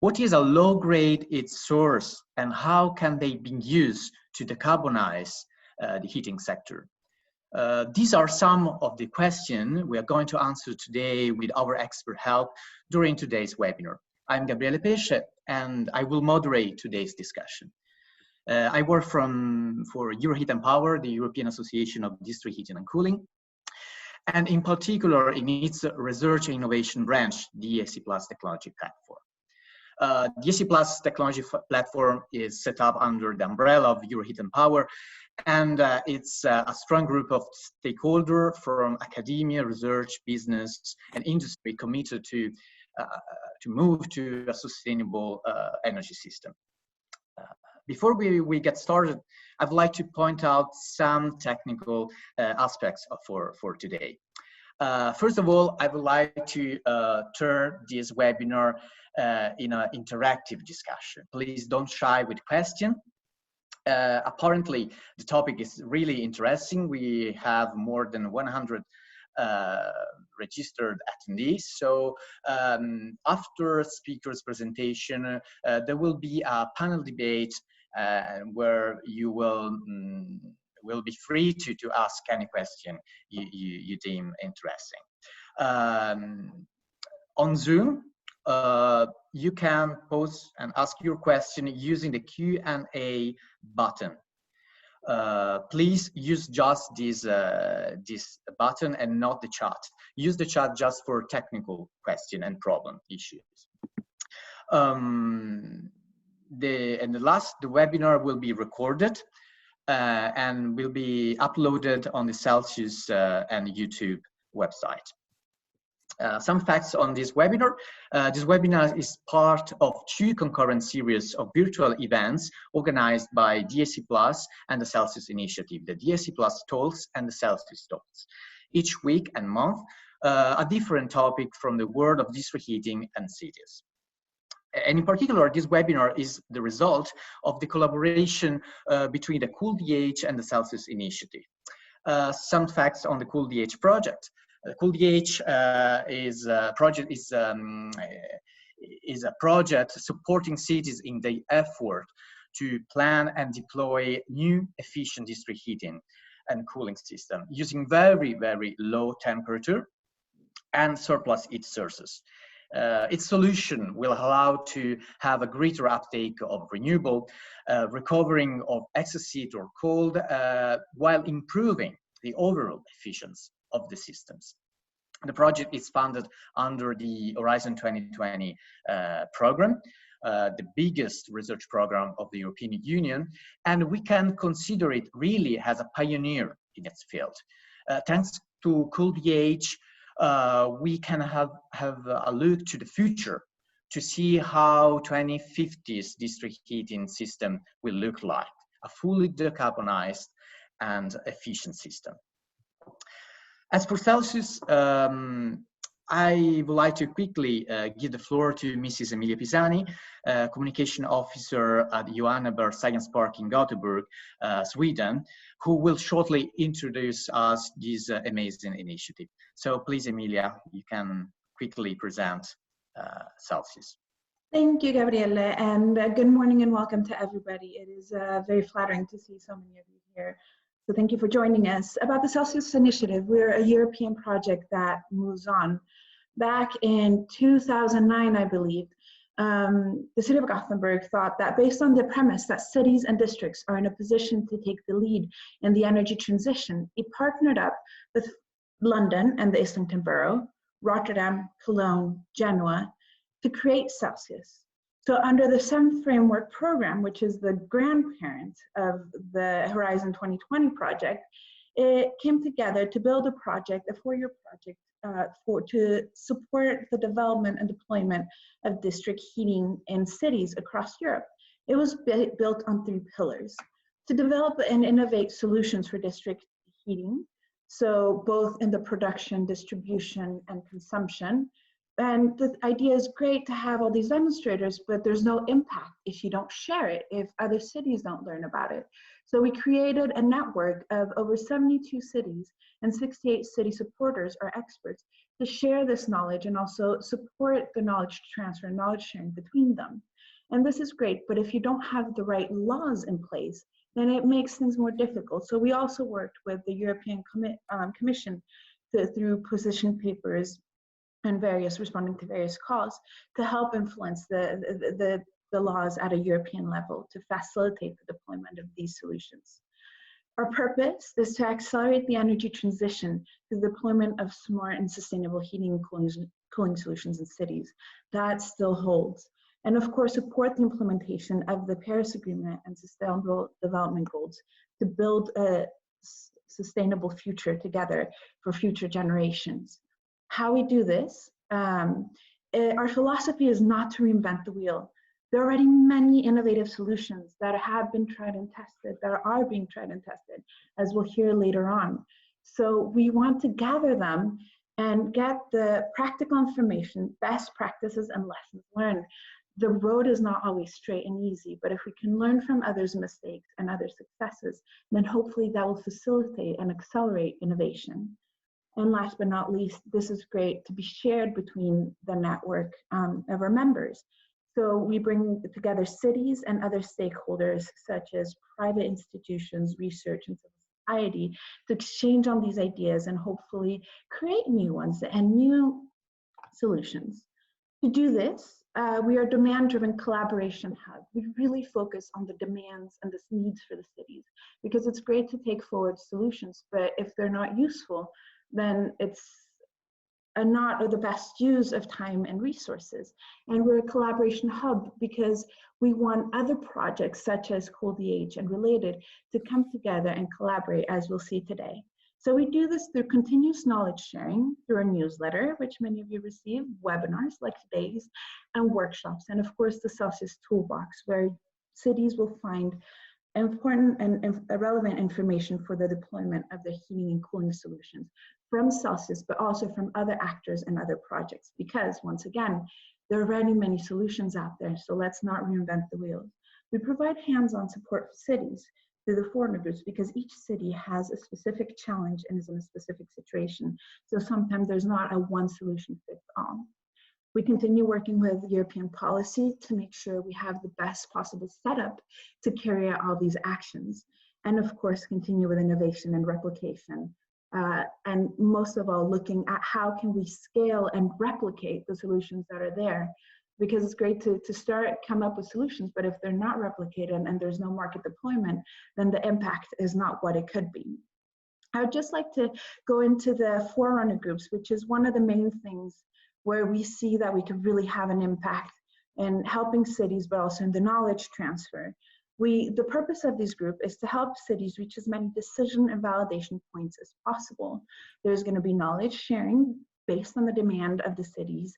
What is a low-grade its source, and how can they be used to decarbonize the heating sector? These are some of the questions we are going to answer today with our expert help during today's webinar. I'm Gabriele Pesce, and I will moderate today's discussion. I work for Euroheat and Power, the European Association of District Heating and Cooling, and in particular in its research and innovation branch, the AC Plus technology platform. The AC Plus technology platform is set up under the umbrella of Euroheat and Power, and it's a strong group of stakeholders from academia, research, business, and industry committed to move to a sustainable energy system. Before we get started, I'd like to point out some technical aspects for today. First of all, I would like to turn this webinar in an interactive discussion. Please don't shy with questions. Apparently, the topic is really interesting. We have more than 100 registered attendees. So after speaker's presentation, there will be a panel debate where you will be free to ask any question you deem interesting. On Zoom, you can pose and ask your question using the Q&A button. Please use just this button and not the chat. Use the chat just for technical question and problem issues. The webinar will be recorded and will be uploaded on the Celsius and YouTube website. Some facts on this webinar. This webinar is part of 2 concurrent series of virtual events organized by DAC Plus and the Celsius Initiative, the DAC Plus Talks and the Celsius Talks. Each week and month, a different topic from the world of district heating and cities. And in particular, this webinar is the result of the collaboration between the COWI and the Celsius Initiative. Some facts on the COWI project. The COWI is a project supporting cities in the effort to plan and deploy new efficient district heating and cooling system using very, very low temperature and surplus heat sources. Its solution will allow to have a greater uptake of renewable, recovering of excess heat or cold, while improving the overall efficiency of the systems. The project is funded under the Horizon 2020 program, the biggest research program of the European Union, and we can consider it really as a pioneer in its field. Thanks to COWI, we can have a look to the future to see how 2050's district heating system will look like, a fully decarbonized and efficient system. As for Celsius, I would like to quickly give the floor to Mrs. Emilia Pisani, Communication Officer at Johanneberg Science Park in Gothenburg, Sweden, who will shortly introduce us this amazing initiative. So please, Emilia, you can quickly present Celsius. Thank you, Gabriele, and good morning and welcome to everybody. It is very flattering to see so many of you here. So thank you for joining us. About the Celsius Initiative, we're a European project that moves on. Back in 2009, I believe, the city of Gothenburg thought that based on the premise that cities and districts are in a position to take the lead in the energy transition, it partnered up with London and the Islington Borough, Rotterdam, Cologne, Genoa, to create Celsius. So under the 7th Framework Program, which is the grandparent of the Horizon 2020 project, it came together to build a project, a 4-year project, to support the development and deployment of district heating in cities across Europe. It was built on 3 pillars: to develop and innovate solutions for district heating, so both in the production, distribution, and consumption. And the idea is great to have all these demonstrators, but there's no impact if you don't share it, if other cities don't learn about it. So we created a network of over 72 cities and 68 city supporters or experts to share this knowledge and also support the knowledge transfer and knowledge sharing between them. And this is great, but if you don't have the right laws in place, then it makes things more difficult. So we also worked with the European Commission through position papers and responding to various calls to help influence the laws at a European level to facilitate the deployment of these solutions. Our purpose is to accelerate the energy transition to the deployment of smart and sustainable heating and cooling solutions in cities. That still holds. And of course, support the implementation of the Paris Agreement and Sustainable Development Goals to build a sustainable future together for future generations. How we do this, our philosophy is not to reinvent the wheel. There are already many innovative solutions that have been tried and tested, that are being tried and tested, as we'll hear later on. So we want to gather them and get the practical information, best practices, and lessons learned. The road is not always straight and easy, but if we can learn from others' mistakes and other successes, then hopefully that will facilitate and accelerate innovation. And last but not least, this is great to be shared between the network of our members. So we bring together cities and other stakeholders, such as private institutions, research, and civil society, to exchange on these ideas and hopefully create new ones and new solutions. To do this, we are a demand-driven collaboration hub. We really focus on the demands and the needs for the cities, because it's great to take forward solutions, but if they're not useful, then it's not the best use of time and resources. And we're a collaboration hub because we want other projects such as COWI and related to come together and collaborate, as we'll see today. So we do this through continuous knowledge sharing, through our newsletter, which many of you receive, webinars like today's, and workshops, and of course the Celsius Toolbox, where cities will find important and relevant information for the deployment of the heating and cooling solutions from Celsius, but also from other actors and other projects, because once again, there are already many solutions out there, so let's not reinvent the wheel. We provide hands-on support for cities through the foreigner groups, because each city has a specific challenge and is in a specific situation. So sometimes there's not a one solution fits all. We continue working with European policy to make sure we have the best possible setup to carry out all these actions. And of course, continue with innovation and replication. And most of all, looking at how can we scale and replicate the solutions that are there. Because it's great to come up with solutions, but if they're not replicated and there's no market deployment, then the impact is not what it could be. I would just like to go into the forerunner groups, which is one of the main things where we see that we could really have an impact in helping cities, but also in the knowledge transfer. The purpose of this group is to help cities reach as many decision and validation points as possible. There's going to be knowledge sharing based on the demand of the cities,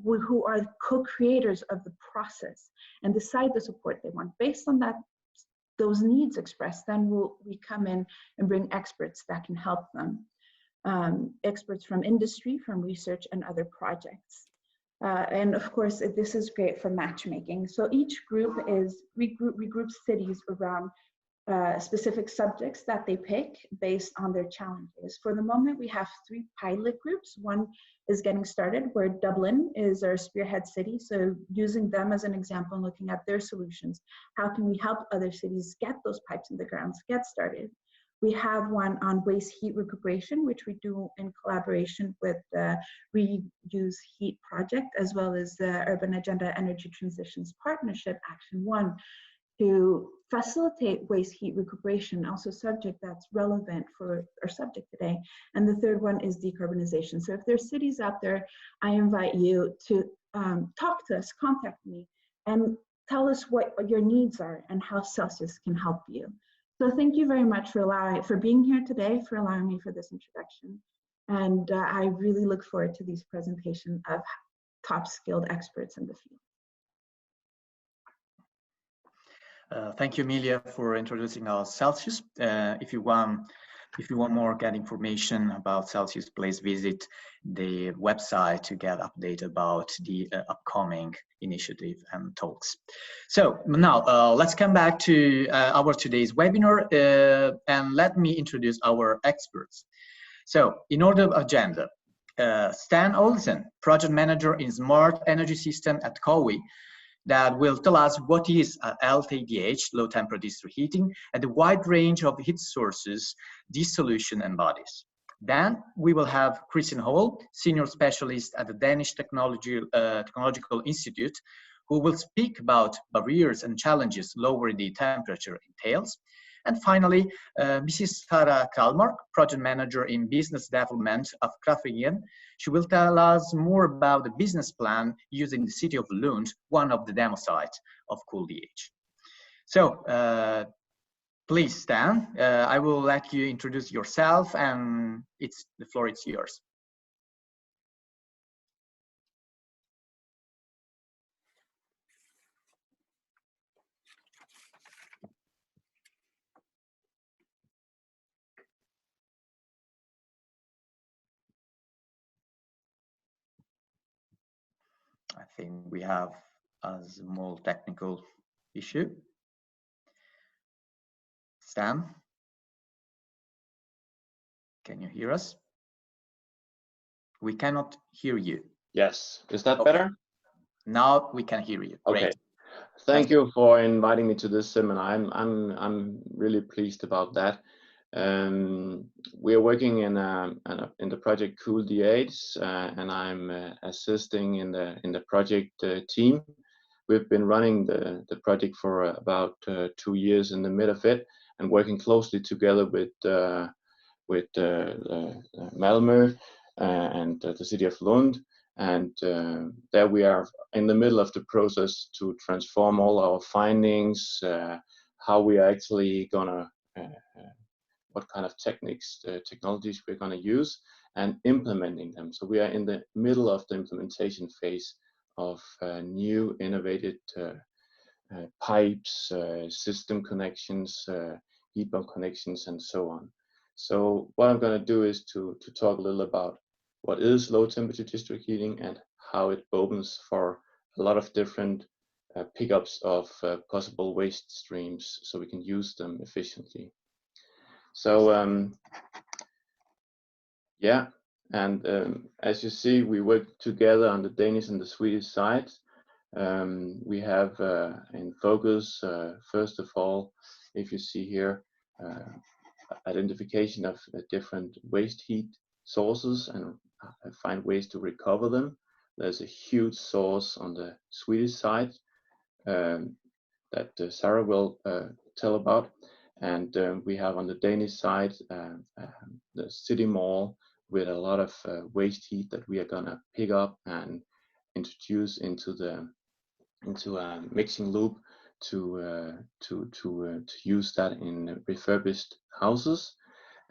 who are co-creators of the process and decide the support they want. Based on that, those needs expressed, then we come in and bring experts that can help them. Experts from industry, from research, and other projects. And of course, this is great for matchmaking. So each group regroups cities around specific subjects that they pick based on their challenges. For the moment, we have 3 pilot groups. One is getting started, where Dublin is our spearhead city. So using them as an example and looking at their solutions, how can we help other cities get those pipes in the ground, get started? We have one on waste heat recuperation, which we do in collaboration with the Reuse Heat Project, as well as the Urban Agenda Energy Transitions Partnership, Action 1, to facilitate waste heat recuperation, also a subject that's relevant for our subject today. And the third one is decarbonization. So if there's cities out there, I invite you to talk to us, contact me, and tell us what your needs are and how Celsius can help you. So thank you very much for being here today, for allowing me for this introduction. And I really look forward to these presentations of top skilled experts in the field. Thank you, Emilia, for introducing our Celsius. If you want more get information about Celsius, please visit the website to get updated about the upcoming initiative and talks. So now let's come back to our today's webinar, and let me introduce our experts. So in order of agenda, Sten Olesen, project manager in smart energy system at COWI, that will tell us what is LTDH, low temperature district heating, and the wide range of heat sources this solution embodies. Then we will have Christian Hall, senior specialist at the Danish Technological Institute, who will speak about barriers and challenges lowering the temperature entails. And finally, Mrs. Sarah Kalmark, project manager in business development of Krafringen. She will tell us more about the business plan using the city of Lund, one of the demo sites of COWI. So, please, Stan, I will let you introduce yourself, and the floor is yours. I think we have a small technical issue. Stan, can you hear us? We cannot hear you. Yes, is that better? Now we can hear you. Okay. Great. Thank you for inviting me to this seminar. I'm really pleased about that. We are working in the project COWI, and I'm assisting in the project team. We've been running the project for about 2 years in the mid of it, and working closely together with Malmö and the city of Lund. And there we are in the middle of the process to transform all our findings, how we are actually gonna, what kind of technologies we're gonna use, and implementing them. So we are in the middle of the implementation phase of new innovative pipes, system connections, heat pump connections, and so on. So what I'm gonna do is to talk a little about what is low temperature district heating and how it opens for a lot of different pickups of possible waste streams so we can use them efficiently. So yeah, and as you see, we work together on the Danish and the Swedish side. We have in focus, first of all, if you see here, identification of different waste heat sources and find ways to recover them. There's a huge source on the Swedish side that Sarah will tell about. And we have on the Danish side the city mall with a lot of waste heat that we are gonna pick up and introduce into a mixing loop to use that in refurbished houses.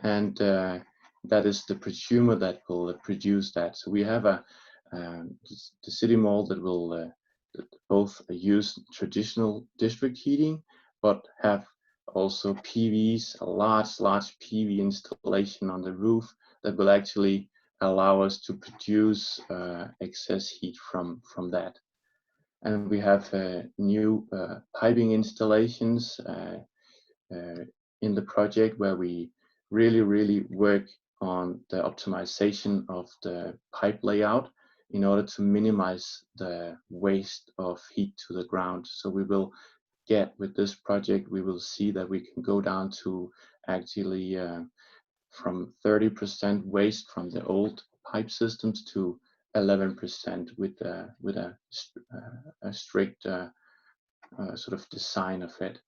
And that is the prosumer that will produce that. So we have the city mall that will both use traditional district heating, but have also PVs, a large PV installation on the roof that will actually allow us to produce excess heat from that. And we have new piping installations in the project where we really work on the optimization of the pipe layout in order to minimize the waste of heat to the ground. So we will get, with this project, we will see that we can go down to actually from 30% waste from the old pipe systems to 11% with a strict sort of design of it.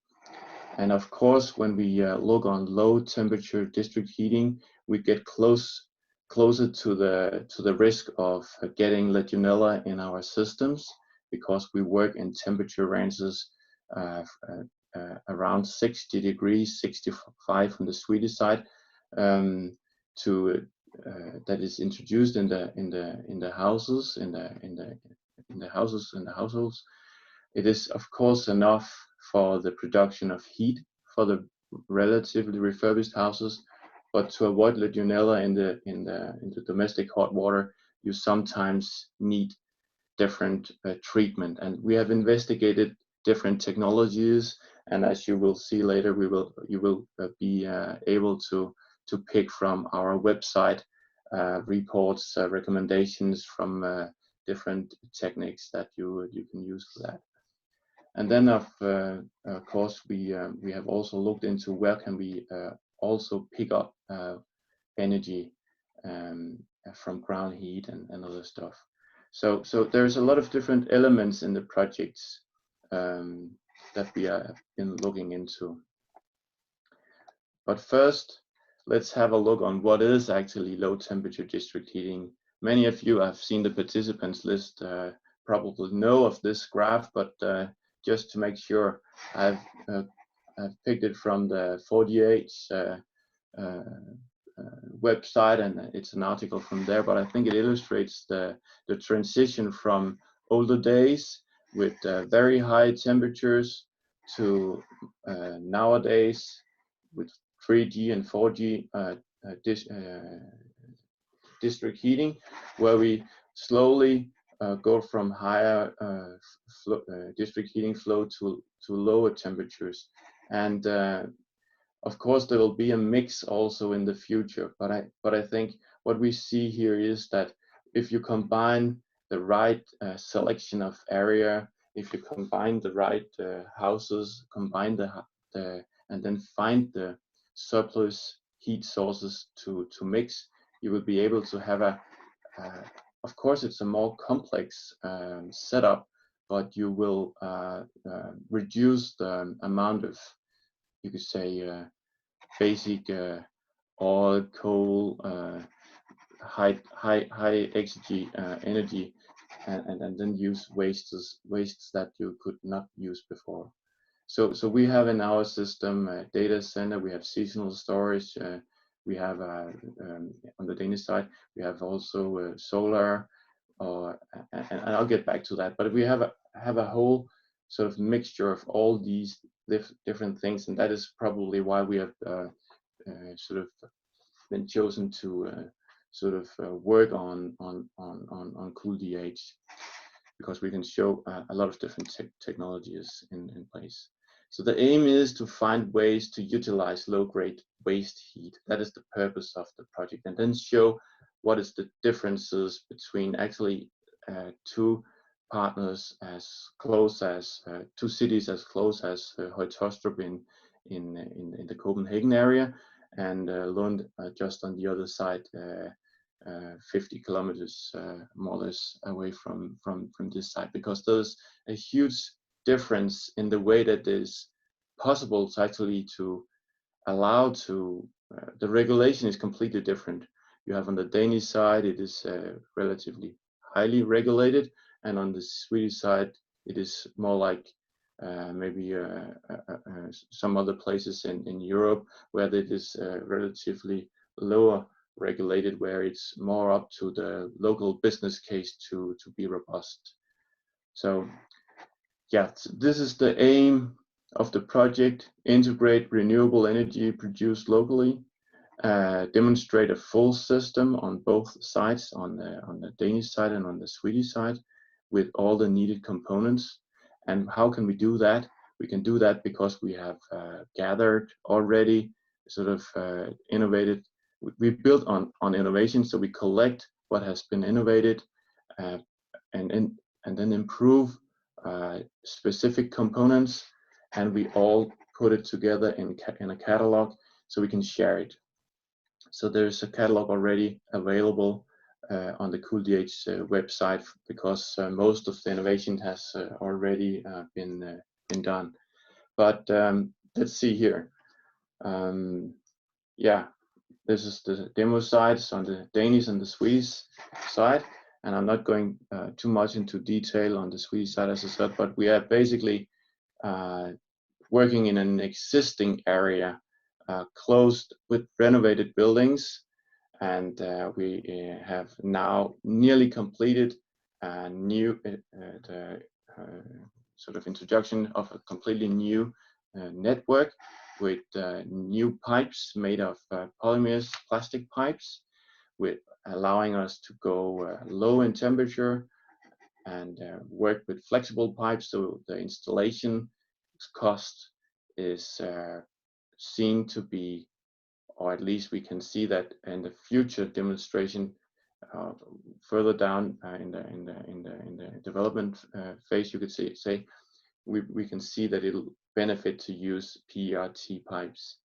And of course, when we look on low temperature district heating, we get closer to the risk of getting Legionella in our systems, because we work in temperature ranges around 60 degrees, 65 from the Swedish side, that is introduced in the houses, in the households. It is of course enough for the production of heat for the relatively refurbished houses, but to avoid Legionella in the domestic hot water, you sometimes need different treatment. And we have investigated different technologies, and as you will see later, you will be able to pick from our website reports, recommendations from different techniques that you can use for that. And then of course we have also looked into where can we also pick up energy from ground heat and other stuff. So there's a lot of different elements in the projects that we have been looking into. But first, let's have a look on what is actually low temperature district heating. Many of you have seen the participants list, probably know of this graph, but just to make sure, I've picked it from the 48 website, and it's an article from there, but I think it illustrates the transition from older days with very high temperatures to nowadays with 3G and 4G district heating, where we slowly go from higher district heating flow to lower temperatures. And of course, there will be a mix also in the future, but I think what we see here is that if you combine the right selection of area, if you combine the right houses, combine and then find the surplus heat sources to mix, you will be able to have of course, it's a more complex setup, but you will reduce the amount of, you could say, basic oil, coal, high exergy energy, and then use wastes that you could not use before. So we have in our system a data center, we have seasonal storage, we have on the Danish side, we have also solar, and I'll get back to that. But we have a whole sort of mixture of all these different things, and that is probably why we have sort of been chosen to sort of work on COWI, because we can show a lot of different technologies in place. So the aim is to find ways to utilize low-grade waste heat. That is the purpose of the project, and then show what is the differences between actually two partners as close as two cities as close as Høje-Taastrup in the Copenhagen area, and Lund just on the other side, 50 kilometers more or less away from this side, because there's a huge difference in the way that it is possible to actually to allow to the regulation is completely different. You have on the Danish side, it is relatively highly regulated, and on the Swedish side, it is more like maybe some other places in Europe where it is relatively lower regulated, where it's more up to the local business case to be robust. So yeah, this is the aim of the project: integrate renewable energy produced locally, demonstrate a full system on both sides, on the Danish side and on the Swedish side, with all the needed components. And how can we do that? We can do that because we have gathered already, sort of innovated. We built on innovation, so we collect what has been innovated, and then improve specific components, and we all put it together in a catalog so we can share it. So there's a catalog already available on the COWI website, because most of the innovation has already been done. But let's see here. Yeah, this is the demo sites on the Danish and the Swedish side, and I'm not going too much into detail on the Swedish side, as I said, but we are basically working in an existing area closed with renovated buildings, and we have now nearly completed the sort of introduction of a completely new network with new pipes made of polymers, plastic pipes, with allowing us to go low in temperature and work with flexible pipes. So the installation cost is seen to be or at least we can see that in the future demonstration further down in the development phase, you could say we can see that it'll benefit to use PERT pipes.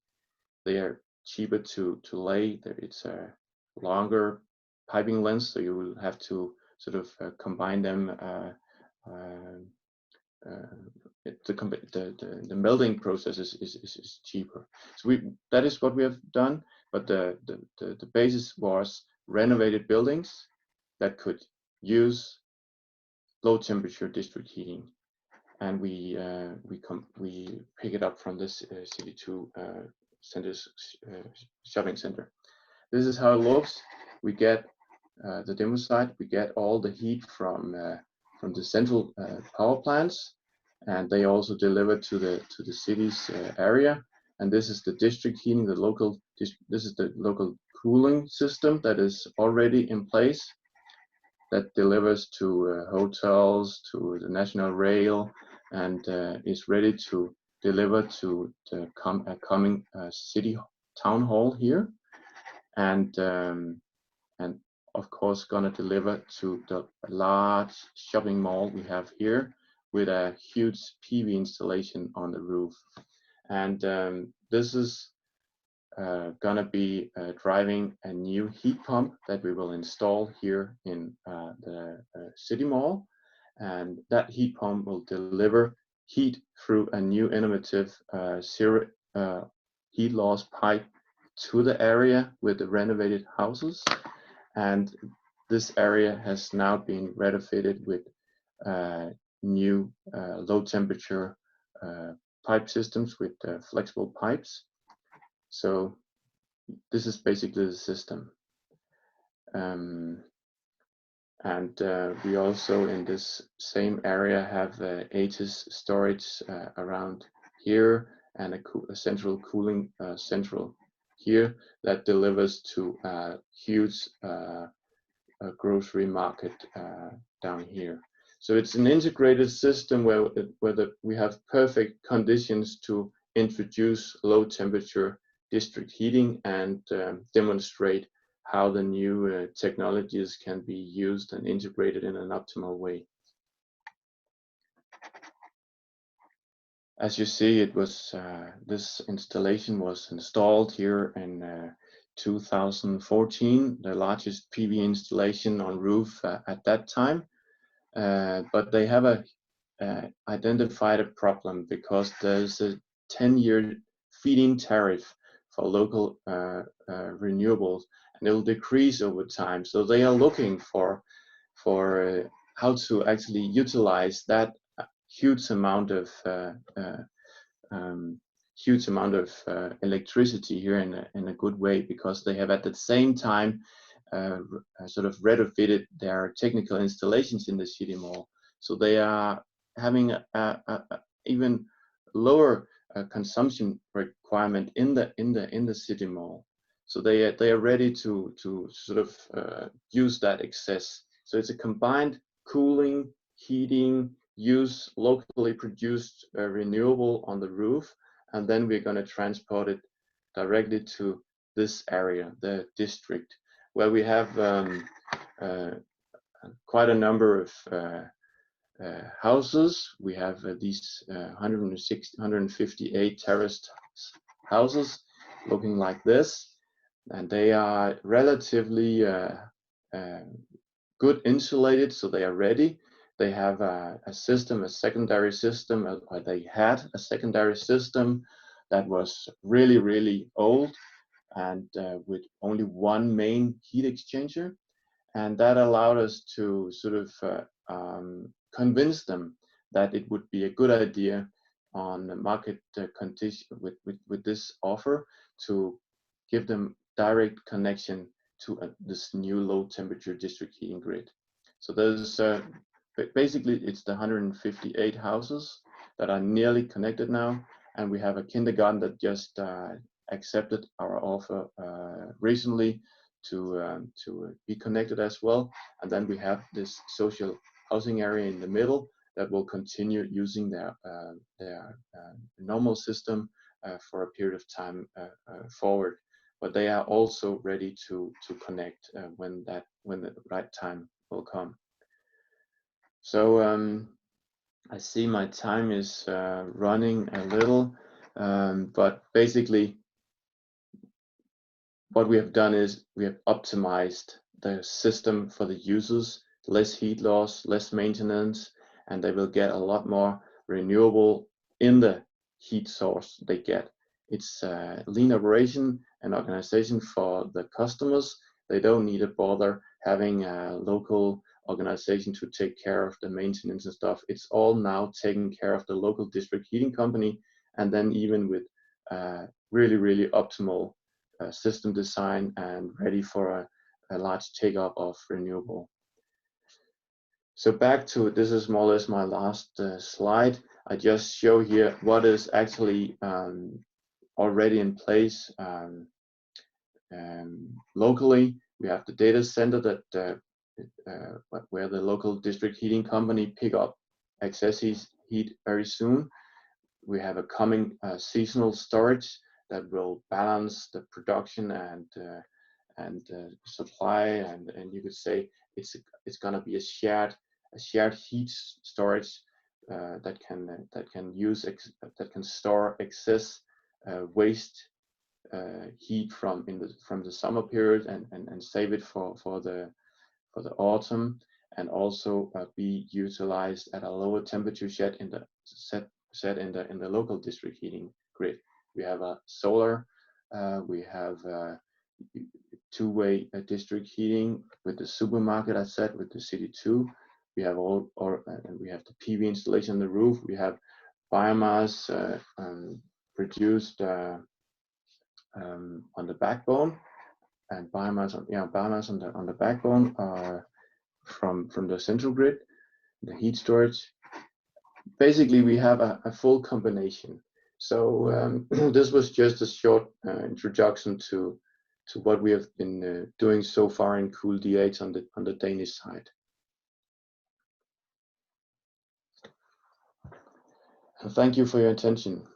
They are cheaper to lay. It's a longer piping length, so you will have to sort of combine them. The melting process is cheaper. So that is what we have done. But the basis was renovated buildings that could use low temperature district heating, and we pick it up from this CD2 centers shopping center. This is how it looks. We get the demo site. We get all the heat from the central power plants, and they also deliver to the city's area. And this is the district heating, this is the local cooling system that is already in place, that delivers to hotels, to the national rail, and is ready to deliver to the coming city town hall here, and of course gonna deliver to the large shopping mall we have here with a huge PV installation on the roof. And this is gonna be driving a new heat pump that we will install here in the city mall, and that heat pump will deliver heat through a new innovative zero heat loss pipe to the area with the renovated houses. And this area has now been retrofitted with new low temperature pipe systems with flexible pipes. So this is basically the system. And we also in this same area have ATIS storage around here, and a central cooling central here that delivers to a huge grocery market down here. So it's an integrated system where we have perfect conditions to introduce low temperature district heating and demonstrate how the new technologies can be used and integrated in an optimal way. As you see, it was this installation was installed here in 2014, the largest PV installation on roof at that time. But they have identified a problem because there's a 10-year feed-in tariff for local renewables, and it'll decrease over time. So they are looking for how to actually utilize that huge amount of electricity here in a good way, because they have at the same time sort of retrofitted their technical installations in the city mall. So they are having a even lower consumption requirement in the city mall. So they are ready to sort of use that excess. So it's a combined cooling, heating, use locally produced renewable on the roof, and then we're going to transport it directly to this area, the district, where we have quite a number of houses. We have these 158 terraced houses looking like this, and they are relatively good insulated, so they are ready. They have a secondary system, or they had a secondary system that was really, really old, and with only one main heat exchanger. And that allowed us to sort of convince them that it would be a good idea on the market condition with this offer to give them direct connection to this new low temperature district heating grid. So there's basically it's the 158 houses that are nearly connected now, and we have a kindergarten that just accepted our offer recently to be connected as well. And then we have this social housing area in the middle that will continue using their normal system for a period of time forward. but they are also ready to connect when the right time will come. So I see my time is running a little, but basically what we have done is we have optimized the system for the users, less heat loss, less maintenance, and they will get a lot more renewable in the heat source they get. It's a lean operation and organization for the customers. They don't need to bother having a local organization to take care of the maintenance and stuff. It's all now taken care of the local district heating company, and then even with really, really optimal system design and ready for a large take-up of renewable. So back to, this is more or less my last slide. I just show here what is actually already in place locally. We have the data center that where the local district heating company pick up excess heat very soon. We have a coming seasonal storage that will balance the production and supply, and you could say it's going to be a shared heat storage that can store excess waste heat from the summer period and save it for the autumn, and also be utilized at a lower temperature set in the local district heating grid. We have a solar, we have two-way district heating with the supermarket, I said, with the City 2. We have and we have the PV installation on the roof. We have biomass produced on the backbone, and biomass on the backbone from the central grid, the heat storage. Basically, we have a full combination. So this was just a short introduction to what we have been doing so far in COWI on the Danish side. And thank you for your attention.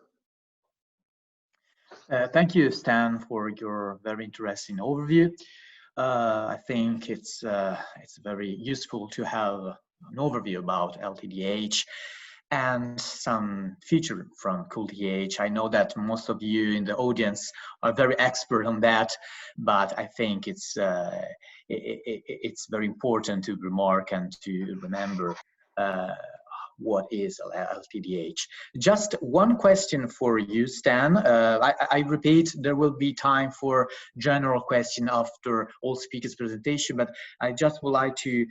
Thank you, Stan, for your very interesting overview. I think it's very useful to have an overview about LTDH and some feature from COWI. I know that most of you in the audience are very expert on that, but I think it's very important to remark and to remember what is LTDH. Just one question for you, Stan. I repeat, there will be time for general question after all speakers' presentation, but I just would like to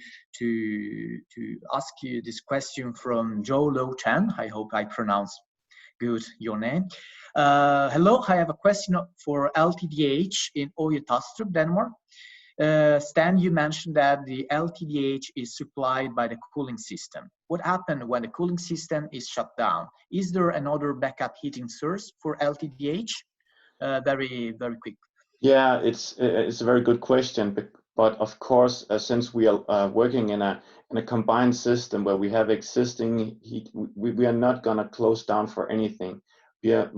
ask you this question from Joe Lo Chan. I hope I pronounced good your name. Hello, I have a question for LTDH in Oyetastrup, Denmark. Stan, you mentioned that the LTDH is supplied by the cooling system. What happened when the cooling system is shut down? Is there another backup heating source for LTDH? Very, very quick. Yeah, it's a very good question, but of course, since we are working in a combined system where we have existing heat, we are not going to close down for anything. We are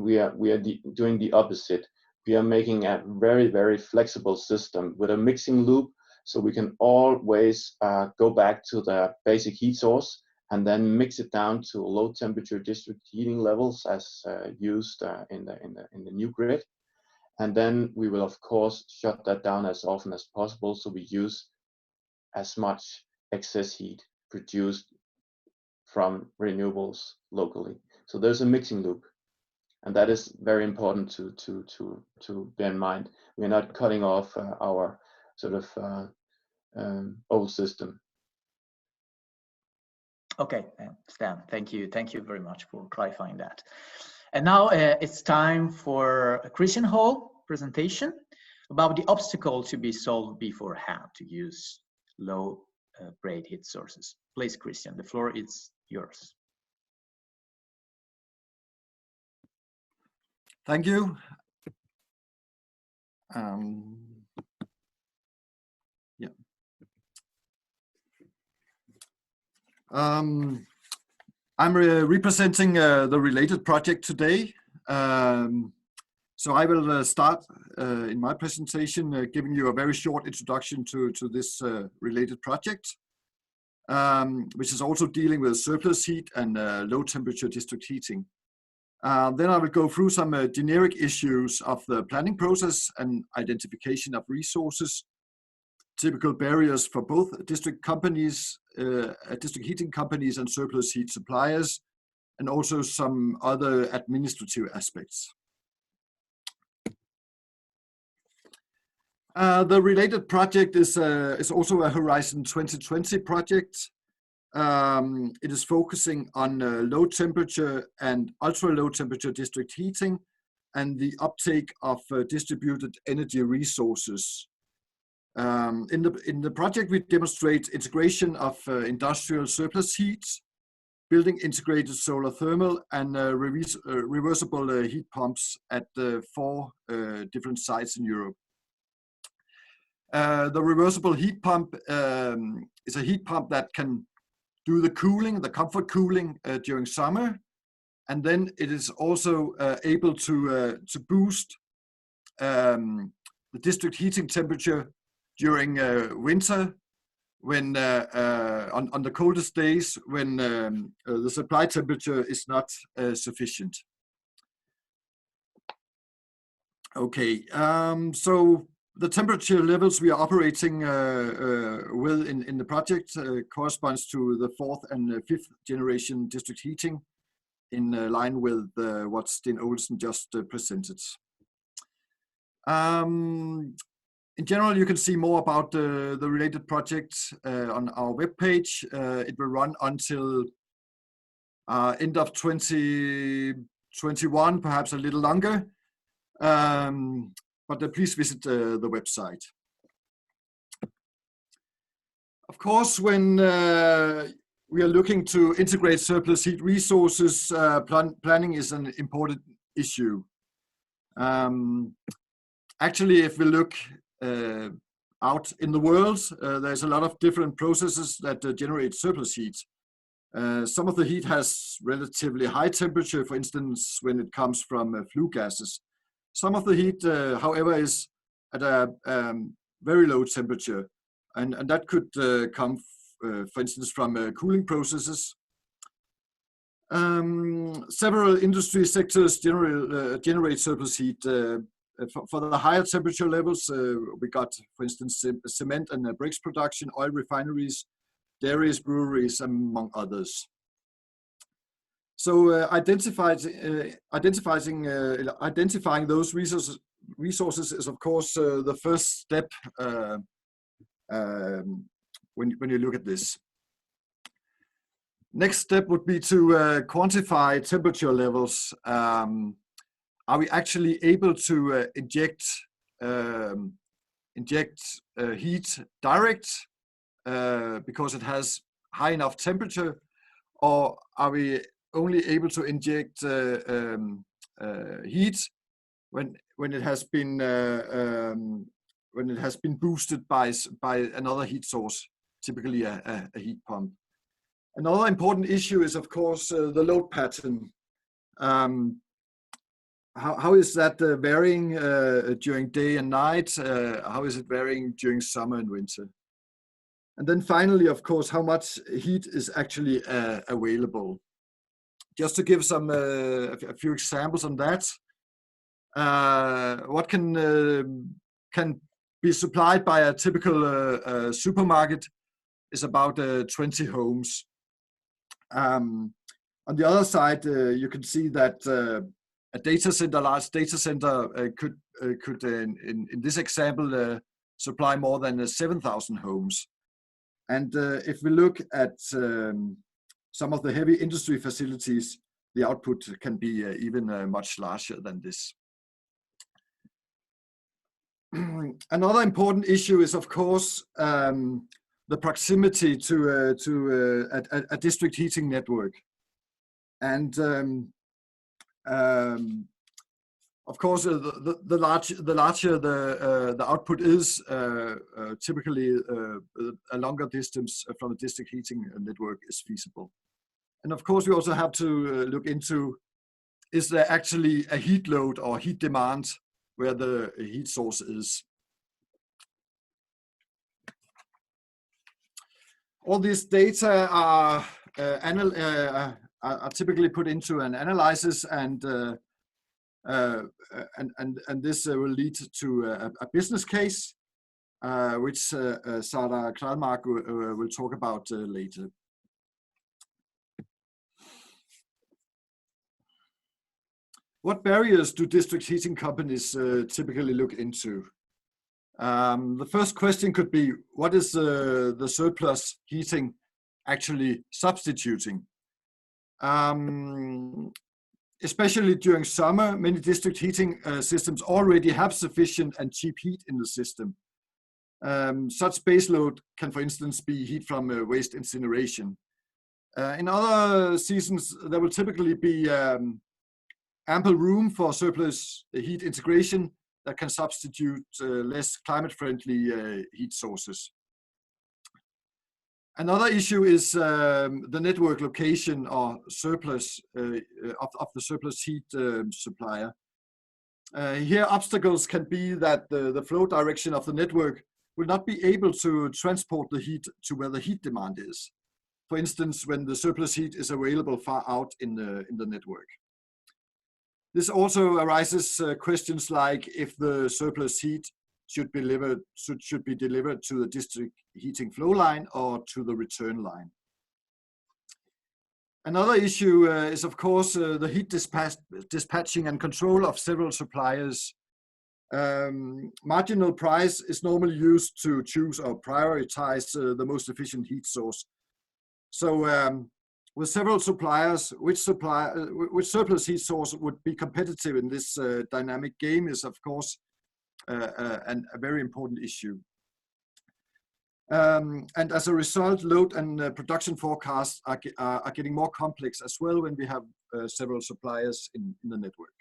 doing the opposite. We are making a very, very flexible system with a mixing loop, so we can always go back to the basic heat source and then mix it down to low temperature district heating levels as used in the new grid. And then we will of course shut that down as often as possible, so we use as much excess heat produced from renewables locally. So there's a mixing loop. And that is very important to bear in mind. We're not cutting off our sort of old system. Okay, Stan, thank you. Thank you very much for clarifying that. And now it's time for a Christian Hall presentation about the obstacle to be solved beforehand to use low grade heat sources. Please, Christian, the floor is yours. Thank you. Yeah. I'm representing the related project today. So I will start in my presentation giving you a very short introduction to this related project, which is also dealing with surplus heat and low temperature district heating. Then I will go through some generic issues of the planning process and identification of resources, typical barriers for both district companies, district heating companies and surplus heat suppliers, and also some other administrative aspects. The related project is also a Horizon 2020 project. It is focusing on low temperature and ultra low temperature district heating and the uptake of distributed energy resources. In the project, we demonstrate integration of industrial surplus heat, building integrated solar thermal and reversible heat pumps at 4 different sites in Europe. The reversible heat pump is a heat pump that can do the cooling, the comfort cooling during summer, and then it is also able to boost the district heating temperature during winter, when on the coldest days when the supply temperature is not sufficient. Okay, so the temperature levels we are operating with in the project corresponds to the 4th and 5th generation district heating, in line with what Sten Olesen just presented. In general, you can see more about the related project on our webpage. It will run until end of 2021, perhaps a little longer. But please visit the website. Of course, when we are looking to integrate surplus heat resources, planning is an important issue. Actually, if we look out in the world, there's a lot of different processes that generate surplus heat. Some of the heat has relatively high temperature, for instance, when it comes from flue gases. Some of the heat, however, is at a very low temperature, and that could come, for instance, from cooling processes. Several industry sectors generate surplus heat. For the higher temperature levels, we got, for instance, cement and bricks production, oil refineries, dairies, breweries, among others. So identifying those resources is, of course, the first step when you look at this. Next step would be to quantify temperature levels. Are we actually able to inject heat direct because it has high enough temperature, or are we only able to inject heat when it has been boosted by another heat source, typically a heat pump? Another important issue is, of course, the load pattern. How is that varying during day and night? How is it varying during summer and winter? And then finally, of course, how much heat is actually available? Just to give some a few examples on that, what can be supplied by a typical supermarket is about 20 homes. On the other side, you can see that a data center, large data center, could in this example supply more than 7,000 homes. And if we look at some of the heavy industry facilities, the output can be even much larger than this. Another important issue is, of course, the proximity to a district heating network. And of course, the larger the output is, typically a longer distance from the district heating network is feasible. And of course, we also have to look into is there actually a heat load or heat demand where the heat source is. All these data are typically put into an analysis, and this will lead to a business case, which Sara Kralmark will talk about later. What barriers do district heating companies typically look into? The first question could be, what is the surplus heating actually substituting? Especially during summer, many district heating systems already have sufficient and cheap heat in the system. Such baseload can, for instance, be heat from waste incineration. In other seasons, there will typically be ample room for surplus heat integration that can substitute less climate-friendly heat sources. Another issue is the network location or surplus of the surplus heat supplier. Here, obstacles can be that the flow direction of the network will not be able to transport the heat to where the heat demand is. For instance, when the surplus heat is available far out in the network. This also arises questions like if the surplus heat should be delivered to the district heating flow line or to the return line. Another issue is, of course, the heat dispatching and control of several suppliers. Marginal price is normally used to choose or prioritize the most efficient heat source. So with several suppliers, which surplus heat source would be competitive in this dynamic game is, of course, a very important issue. And as a result, load and production forecasts are getting more complex as well when we have several suppliers in the network.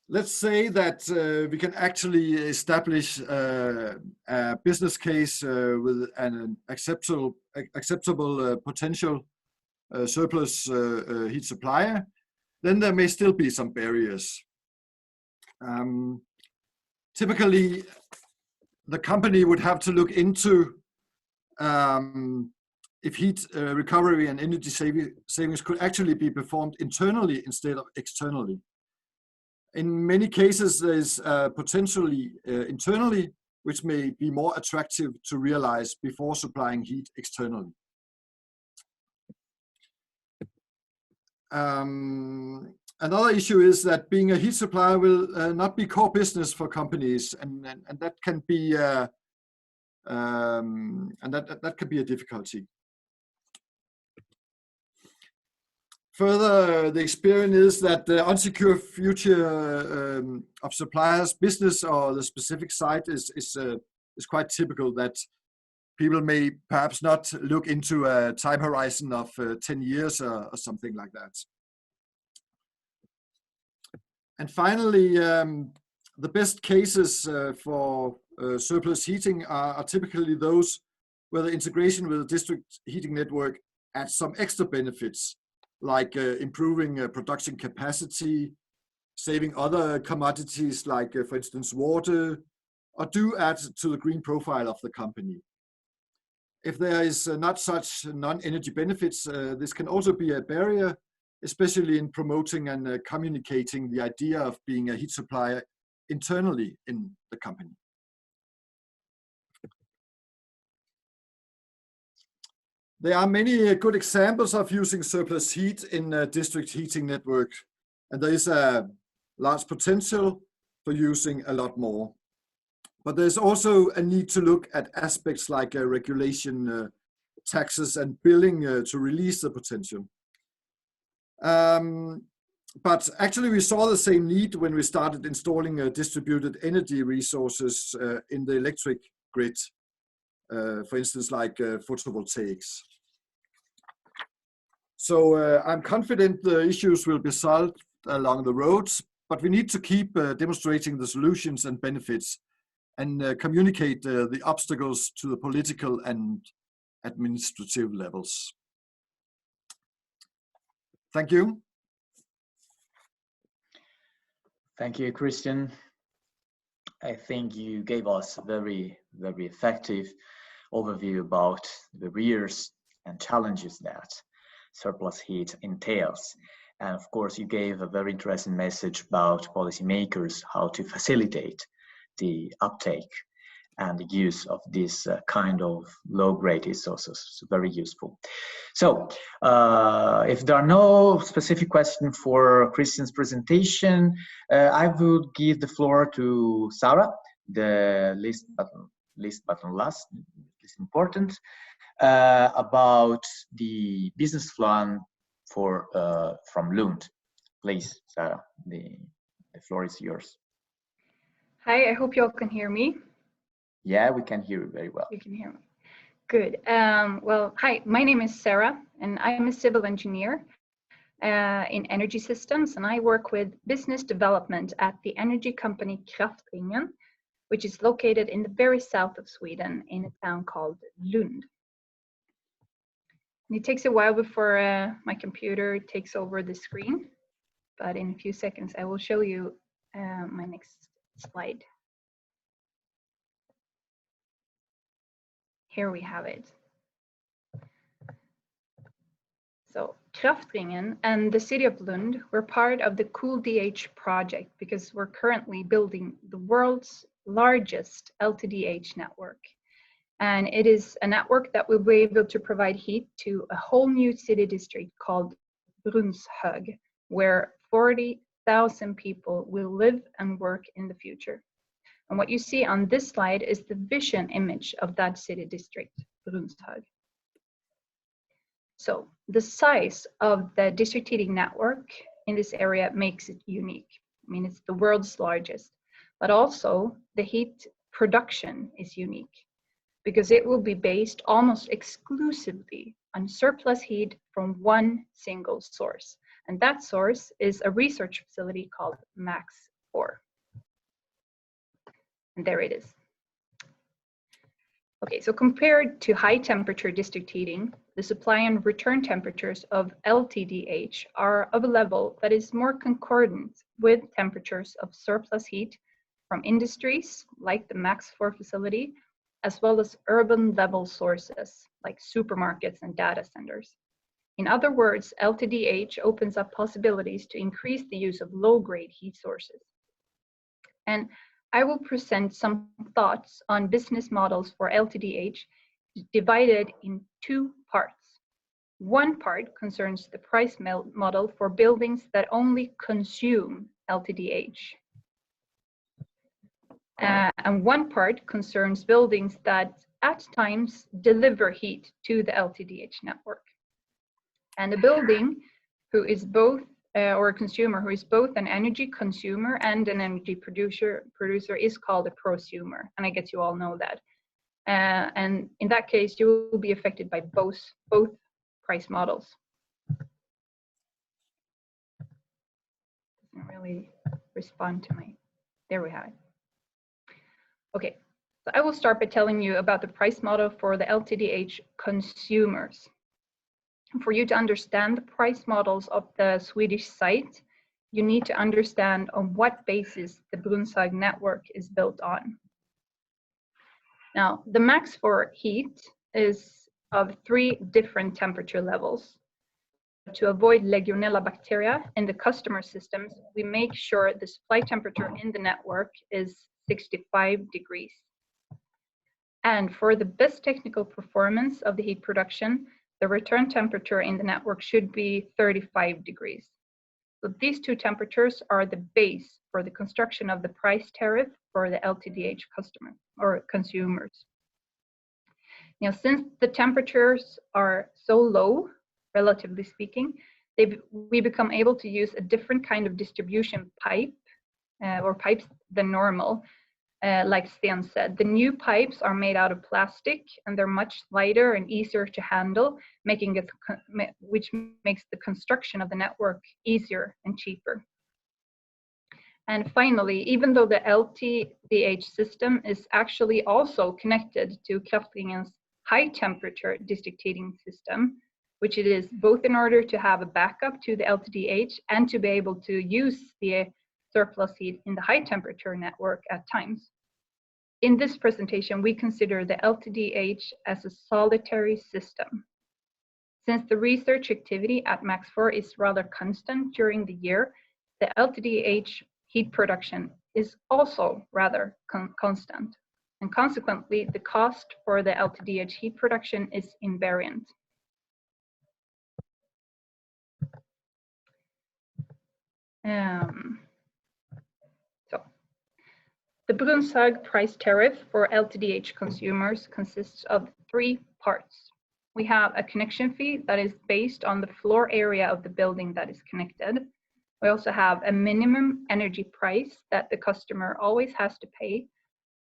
Let's say that we can actually establish a business case with an acceptable potential surplus heat supplier. Then there may still be some barriers. Typically, the company would have to look into if heat recovery and energy savings could actually be performed internally instead of externally. In many cases, there's potentially internally, which may be more attractive to realize before supplying heat externally. Another issue is that being a heat supplier will not be core business for companies, and that can be that can be a difficulty. Further, the experience is that the unsecure future of suppliers' business or the specific site is quite typical, that people may perhaps not look into a time horizon of 10 years or something like that. And finally, the best cases for surplus heating are typically those where the integration with the district heating network adds some extra benefits, like improving production capacity, saving other commodities like, for instance, water, or do add to the green profile of the company. If there is not such non-energy benefits, this can also be a barrier, especially in promoting and communicating the idea of being a heat supplier internally in the company. There are many good examples of using surplus heat in a district heating network, and there is a large potential for using a lot more. But there's also a need to look at aspects like regulation, taxes, and billing to release the potential. But actually, we saw the same need when we started installing distributed energy resources in the electric grid, for instance, like photovoltaics. So I'm confident the issues will be solved along the roads, but we need to keep demonstrating the solutions and benefits and communicate the obstacles to the political and administrative levels. Thank you. Thank you, Christian. I think you gave us a very, very effective overview about the barriers and challenges that surplus heat entails. And of course, you gave a very interesting message about policymakers, how to facilitate the uptake and the use of this kind of low-grade resources. So very useful. So if there are no specific questions for Christian's presentation, I would give the floor to Sarah, the least but not last, important, about the business plan for from Lund. Please, Sarah, the floor is yours. Hi, I hope you all can hear me. Yeah, we can hear you very well. You can hear me. Good. Well, hi, my name is Sarah, and I'm a civil engineer in energy systems, and I work with business development at the energy company Kraftringen, which is located in the very south of Sweden in a town called Lund. And it takes a while before my computer takes over the screen, but in a few seconds I will show you my next slide. Here we have it. So Kraftringen and the city of Lund were part of the COWI project because we're currently building the world's largest LTDH network. And it is a network that will be able to provide heat to a whole new city district called Brunshög, where 40,000 people will live and work in the future. And what you see on this slide is the vision image of that city district, Brunshög. So the size of the district heating network in this area makes it unique. I mean, it's the world's largest, but also the heat production is unique because it will be based almost exclusively on surplus heat from one single source. And that source is a research facility called MAX4. And there it is. Okay, so compared to high temperature district heating, the supply and return temperatures of LTDH are of a level that is more concordant with temperatures of surplus heat from industries like the MAX4 facility, as well as urban level sources like supermarkets and data centers. In other words, LTDH opens up possibilities to increase the use of low-grade heat sources. And I will present some thoughts on business models for LTDH divided in two parts. One part concerns the price model for buildings that only consume LTDH. And one part concerns buildings that at times deliver heat to the LTDH network. And a building who is both or a consumer who is both an energy consumer and an energy producer is called a prosumer, and I guess you all know that. And in that case, you will be affected by both price models. Doesn't really respond to my. There we have it. Okay, so I will start by telling you about the price model for the LTDH consumers. For you to understand the price models of the Swedish site, you need to understand on what basis the Brunshög network is built on. Now, the MAX4 heat is of 3 different temperature levels. To avoid Legionella bacteria in the customer systems, we make sure the supply temperature in the network is 65 degrees. And for the best technical performance of the heat production, the return temperature in the network should be 35 degrees. So these two temperatures are the base for the construction of the price tariff for the LTDH customer or consumers. Now, since the temperatures are so low, relatively speaking, we become able to use a different kind of distribution pipe or pipes than normal. Like Sten said, the new pipes are made out of plastic and they're much lighter and easier to handle, which makes the construction of the network easier and cheaper. And finally, even though the LTDH system is actually also connected to Kraftringen's high temperature district heating system, which it is both in order to have a backup to the LTDH and to be able to use the surplus heat in the high temperature network at times. In this presentation, we consider the LTDH as a solitary system. Since the research activity at MAX4 is rather constant during the year, the LTDH heat production is also rather constant. And consequently, the cost for the LTDH heat production is invariant. The Brunnshög price tariff for LTDH consumers consists of 3 parts. We have a connection fee that is based on the floor area of the building that is connected. We also have a minimum energy price that the customer always has to pay,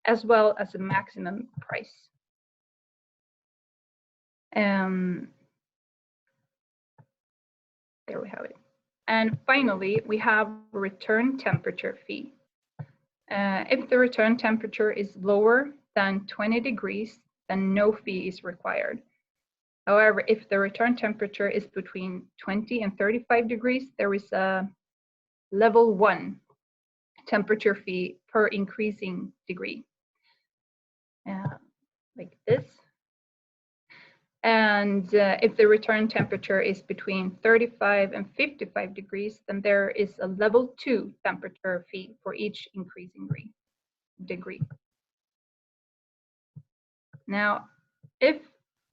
as well as a maximum price. There we have it. And finally, we have a return temperature fee. If the return temperature is lower than 20 degrees, then no fee is required. However, if the return temperature is between 20 and 35 degrees, there is a level 1 temperature fee per increasing degree, like this. And if the return temperature is between 35 and 55 degrees, then there is a level 2 temperature fee for each increasing degree. Now, if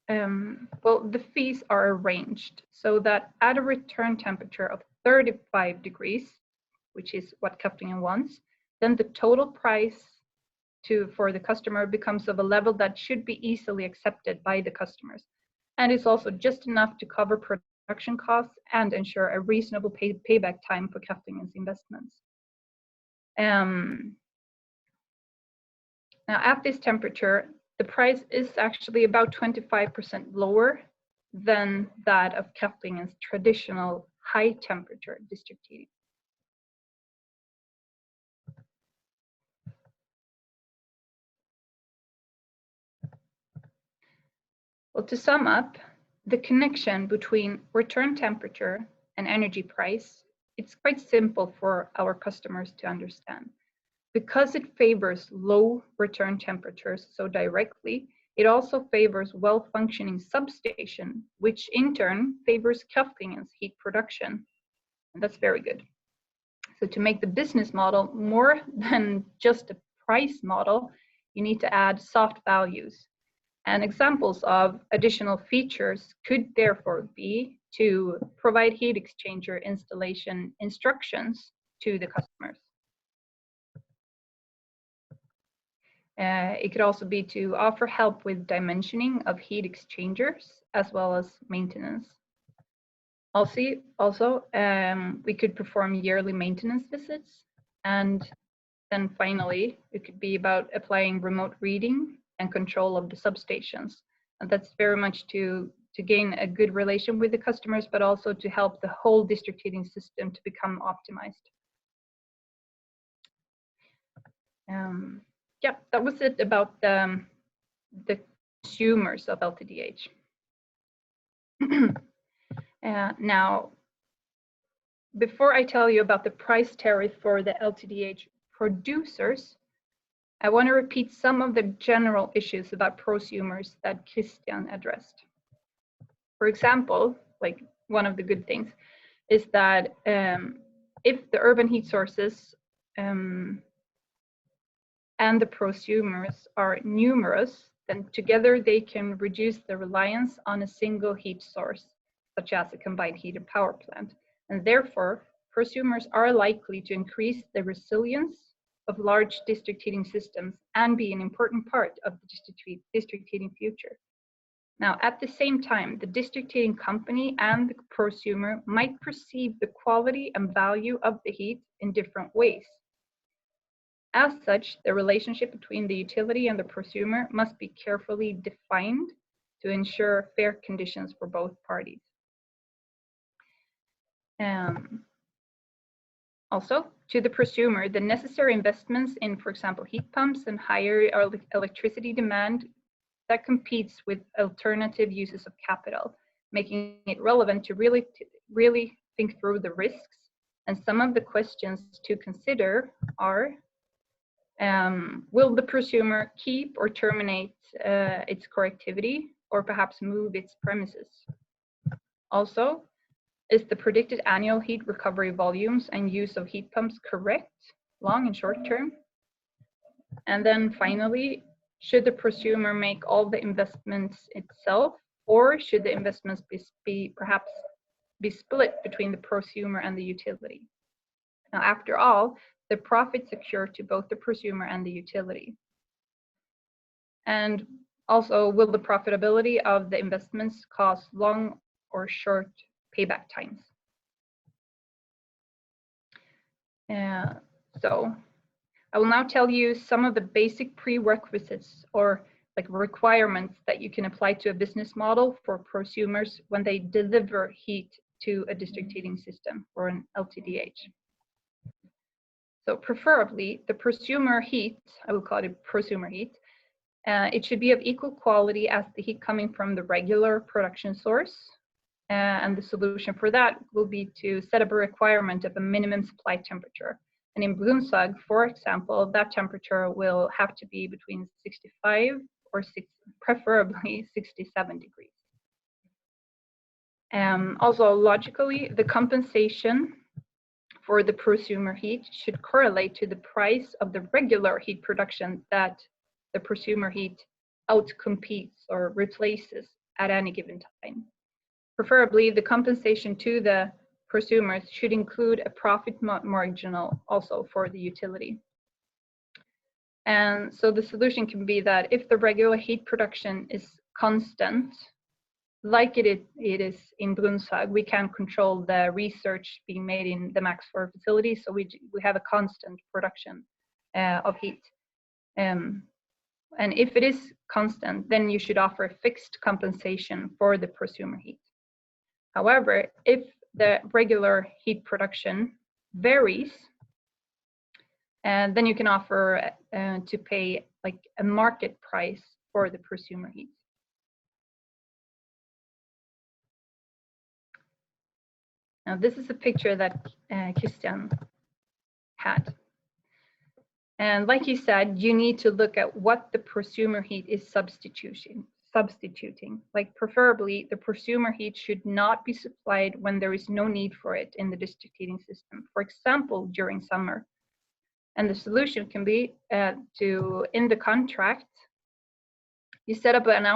the fees are arranged so that at a return temperature of 35 degrees, which is what Kaftingen wants, then the total price for the customer becomes of a level that should be easily accepted by the customers. And it's also just enough to cover production costs and ensure a reasonable payback time for Kaftingen's investments. Now, at this temperature, the price is actually about 25% lower than that of Kaftingen's traditional high temperature district heating. Well, to sum up, the connection between return temperature and energy price, it's quite simple for our customers to understand. Because it favors low return temperatures so directly, it also favors well-functioning substation, which in turn favors Kaftingen's heat production. And that's very good. So to make the business model more than just a price model, you need to add soft values. And examples of additional features could therefore be to provide heat exchanger installation instructions to the customers. It could also be to offer help with dimensioning of heat exchangers as well as maintenance. Also, we could perform yearly maintenance visits. And then finally, it could be about applying remote reading and control of the substations. And that's very much to gain a good relation with the customers, but also to help the whole district heating system to become optimized. Yeah, that was it about the consumers of LTDH. Now, before I tell you about the price tariff for the LTDH producers, I want to repeat some of the general issues about prosumers that Christian addressed. For example, like one of the good things is that if the urban heat sources and the prosumers are numerous, then together they can reduce the reliance on a single heat source, such as a combined heat and power plant. And therefore, prosumers are likely to increase the resilience of large district heating systems and be an important part of the district heating future. Now, at the same time, the district heating company and the prosumer might perceive the quality and value of the heat in different ways. As such, the relationship between the utility and the prosumer must be carefully defined to ensure fair conditions for both parties. Also, to the prosumer, the necessary investments in, for example, heat pumps and higher electricity demand that competes with alternative uses of capital, making it relevant to really think through the risks. And some of the questions to consider are, will the prosumer keep or terminate its core activity, or perhaps move its premises? Also, is the predicted annual heat recovery volumes and use of heat pumps correct, long and short term? And then finally, should the prosumer make all the investments itself, or should the investments perhaps be split between the prosumer and the utility? Now, after all, the profit secure to both the prosumer and the utility. And also, will the profitability of the investments cause long or short payback times? So I will now tell you some of the basic prerequisites or like requirements that you can apply to a business model for prosumers when they deliver heat to a district heating system or an LTDH. So preferably the prosumer heat, I will call it prosumer heat, it should be of equal quality as the heat coming from the regular production source. And the solution for that will be to set up a requirement of a minimum supply temperature. And in Brunshaug, for example, that temperature will have to be between 65 or preferably 67 degrees. Also, logically, the compensation for the prosumer heat should correlate to the price of the regular heat production that the prosumer heat outcompetes or replaces at any given time. Preferably, the compensation to the prosumers should include a profit marginal also for the utility. And so the solution can be that if the regular heat production is constant, like it is in Brunshaug, we can control the research being made in the Max 4 facility, so we have a constant production of heat. And if it is constant, then you should offer a fixed compensation for the prosumer heat. However, if the regular heat production varies, and then you can offer to pay like a market price for the prosumer heat. Now, this is a picture that Christian had. And like he said, you need to look at what the prosumer heat is substituting. Like preferably, the prosumer heat should not be supplied when there is no need for it in the district heating system, for example, during summer. And the solution can be in the contract, you set up an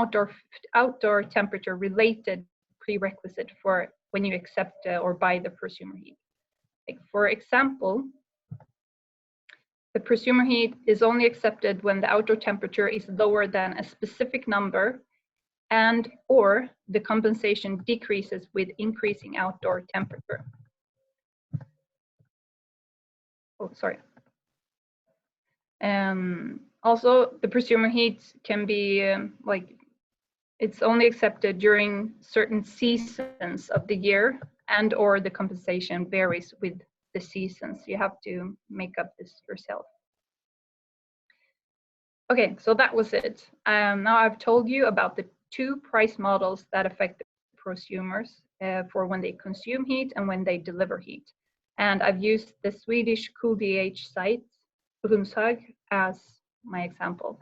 outdoor temperature related prerequisite for when you accept or buy the prosumer heat. Like for example, the prosumer heat is only accepted when the outdoor temperature is lower than a specific number and or the compensation decreases with increasing outdoor temperature. Oh, sorry. Also, the prosumer heat can be like, it's only accepted during certain seasons of the year and or the compensation varies with the seasons. You have to make up this yourself. Okay, so that was it. Now I've told you about the two price models that affect the prosumers for when they consume heat and when they deliver heat. And I've used the Swedish COWI site, Brunshaug, as my example.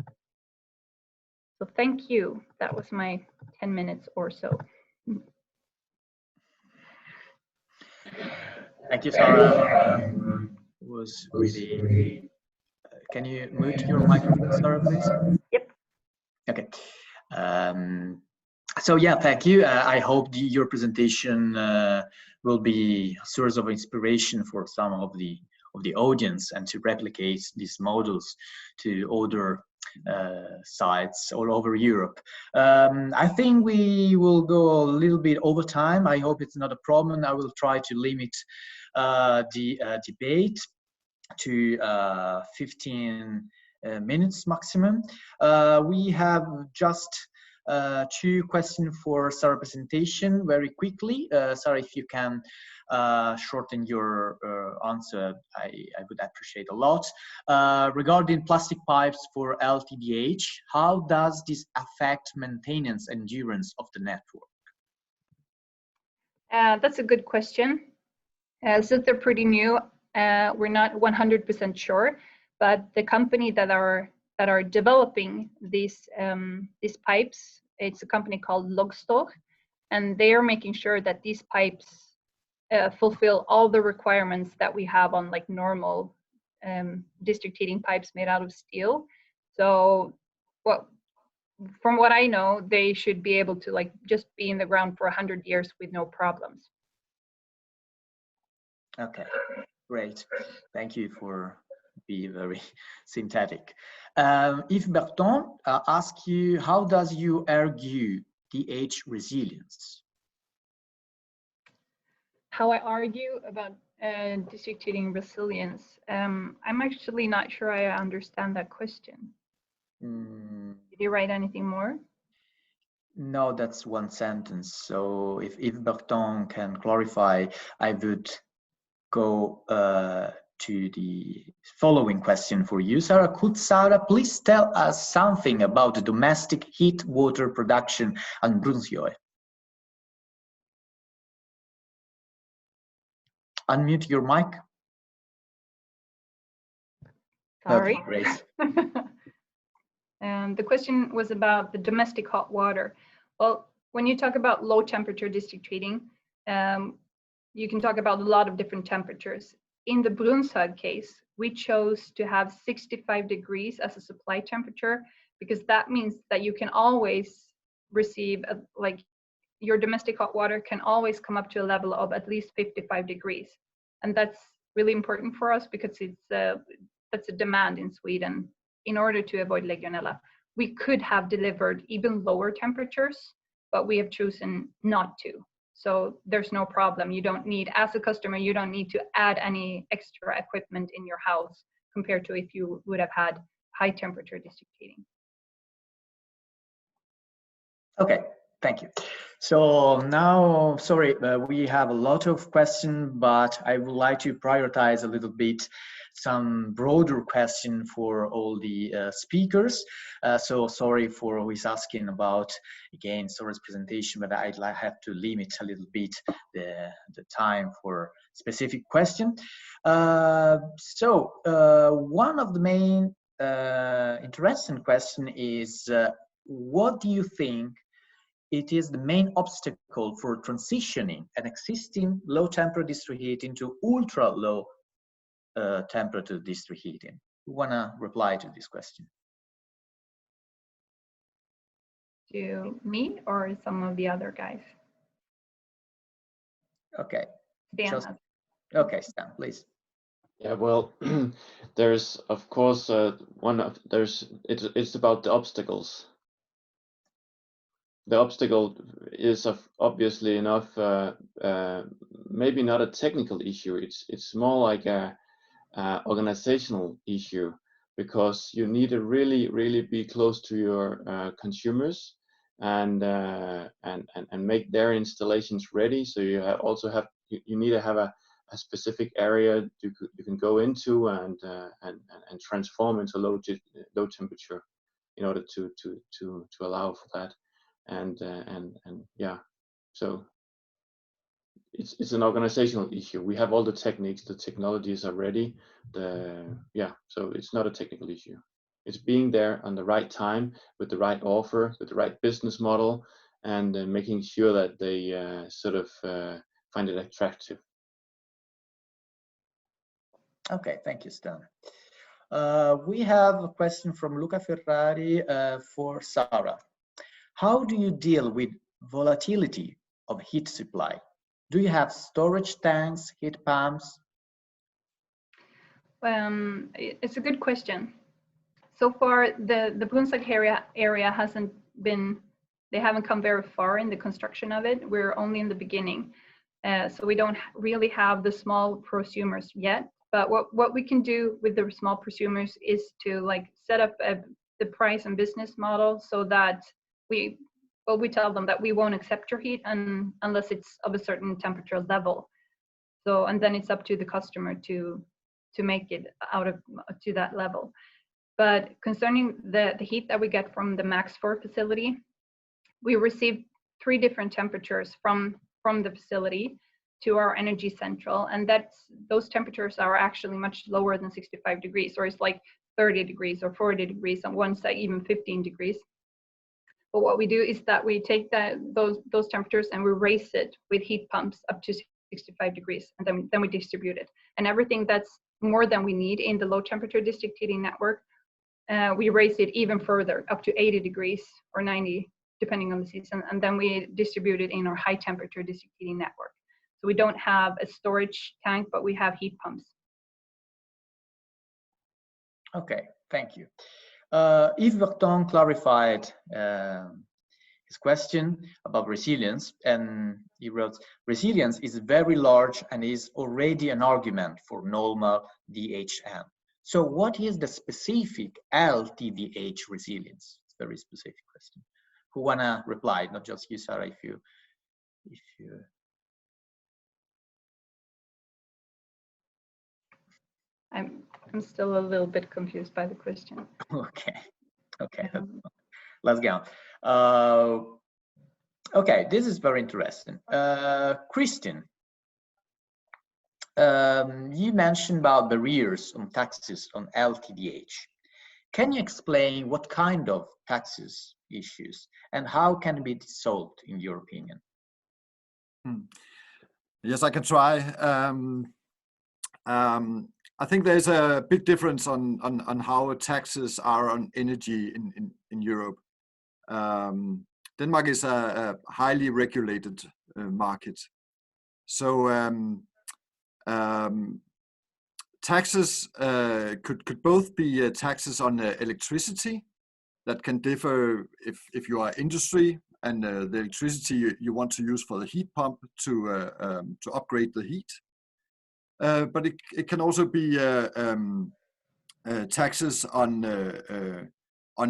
So thank you. That was my 10 minutes or so. Thank you, Sarah. It was really. Can you mute your microphone, Sarah, please? Yep. Okay. So yeah, thank you. I hope your presentation will be a source of inspiration for some of the audience and to replicate these models to other sites all over Europe. I think we will go a little bit over time. I hope it's not a problem. I will try to limit the debate to 15 minutes maximum. We have just Two questions for Sarah presentation very quickly. Sarah, if you can shorten your answer, I would appreciate a lot. Regarding plastic pipes for LTDH, how does this affect maintenance endurance of the network? That's a good question. Since they're pretty new, we're not 100% sure, but the company that are developing these pipes, it's a company called Logstor, and they are making sure that these pipes fulfill all the requirements that we have on like normal district heating pipes made out of steel. So from what I know, they should be able to like just be in the ground for 100 years with no problems. Okay, great. Thank you for being very synthetic. Yves Berton asks you, how does you argue DH resilience? How I argue about district heating resilience? I'm actually not sure I understand that question. Did you write anything more? No, that's one sentence. So if Yves Berton can clarify, I would go to the following question for you, Sarah. Could Sarah please tell us something about the domestic heat water production on Brunsjö? Unmute your mic. Sorry. Okay, great. The question was about the domestic hot water. Well, when you talk about low temperature district heating, you can talk about a lot of different temperatures. In the Brunsjö case, we chose to have 65 degrees as a supply temperature, because that means that you can always receive, like your domestic hot water can always come up to a level of at least 55 degrees. And that's really important for us because that's a demand in Sweden in order to avoid Legionella. We could have delivered even lower temperatures, but we have chosen not to. So there's no problem. You don't need, as a customer, you don't need to add any extra equipment in your house compared to if you would have had high temperature district heating. Okay, thank you. So now, sorry, we have a lot of questions, but I would like to prioritize a little bit some broader question for all the speakers. So sorry for always asking about, again, Sarah's presentation, but I'd have to limit a little bit the time for specific question. One of the main interesting question is, what do you think it is the main obstacle for transitioning an existing low temperature district heating to ultra low temperature district heating? Who wanna reply to this question? To me or some of the other guys? Okay. Sten. Okay, Stan, please. Yeah, well, there's of course it's about the obstacles. The obstacle is obviously enough, maybe not a technical issue. It's more like a organizational issue, because you need to really be close to your consumers and make their installations ready. So you you need to have a specific area you can go into and transform into low temperature in order to allow for that. And yeah, so it's an organizational issue. We have all the techniques, the technologies are ready. So it's not a technical issue. It's being there on the right time with the right offer, with the right business model, and making sure that they find it attractive. Okay, thank you, Stan. We have a question from Luca Ferrari for Sarah. How do you deal with volatility of heat supply? Do you have storage tanks, heat pumps? It's a good question. So far, the Brunsjö area they haven't come very far in the construction of it. We're only in the beginning. So we don't really have the small prosumers yet. But what we can do with the small prosumers is to like set up the price and business model so that but we tell them that we won't accept your heat unless it's of a certain temperature level. So, and then it's up to the customer to make it out of to that level. But concerning the heat that we get from the Max 4 facility, we receive 3 different temperatures from the facility to our energy central, and those temperatures are actually much lower than 65 degrees, or it's like 30 degrees or 40 degrees, and one side even 15 degrees. But what we do is that we take those temperatures and we raise it with heat pumps up to 65 degrees, and then we distribute it. And everything that's more than we need in the low temperature district heating network, we raise it even further up to 80 degrees or 90, depending on the season, and then we distribute it in our high temperature district heating network. So we don't have a storage tank, but we have heat pumps. Okay, thank you. Yves Berton clarified his question about resilience, and he wrote, resilience is very large and is already an argument for normal DHM. So what is the specific LTDH resilience? It's a very specific question. Who wanna reply? Not just you, Sarah, if you. I'm still a little bit confused by the question. Okay, let's go on. Okay, this is very interesting. Christian, you mentioned about barriers on taxes on LTDH. Can you explain what kind of taxes issues and how can it be solved in your opinion? Yes, I can try. I think there's a big difference on how taxes are on energy in Europe. Denmark is a highly regulated market. So taxes could both be taxes on electricity that can differ if you are industry and the electricity you want to use for the heat pump to upgrade the heat. But it can also be taxes on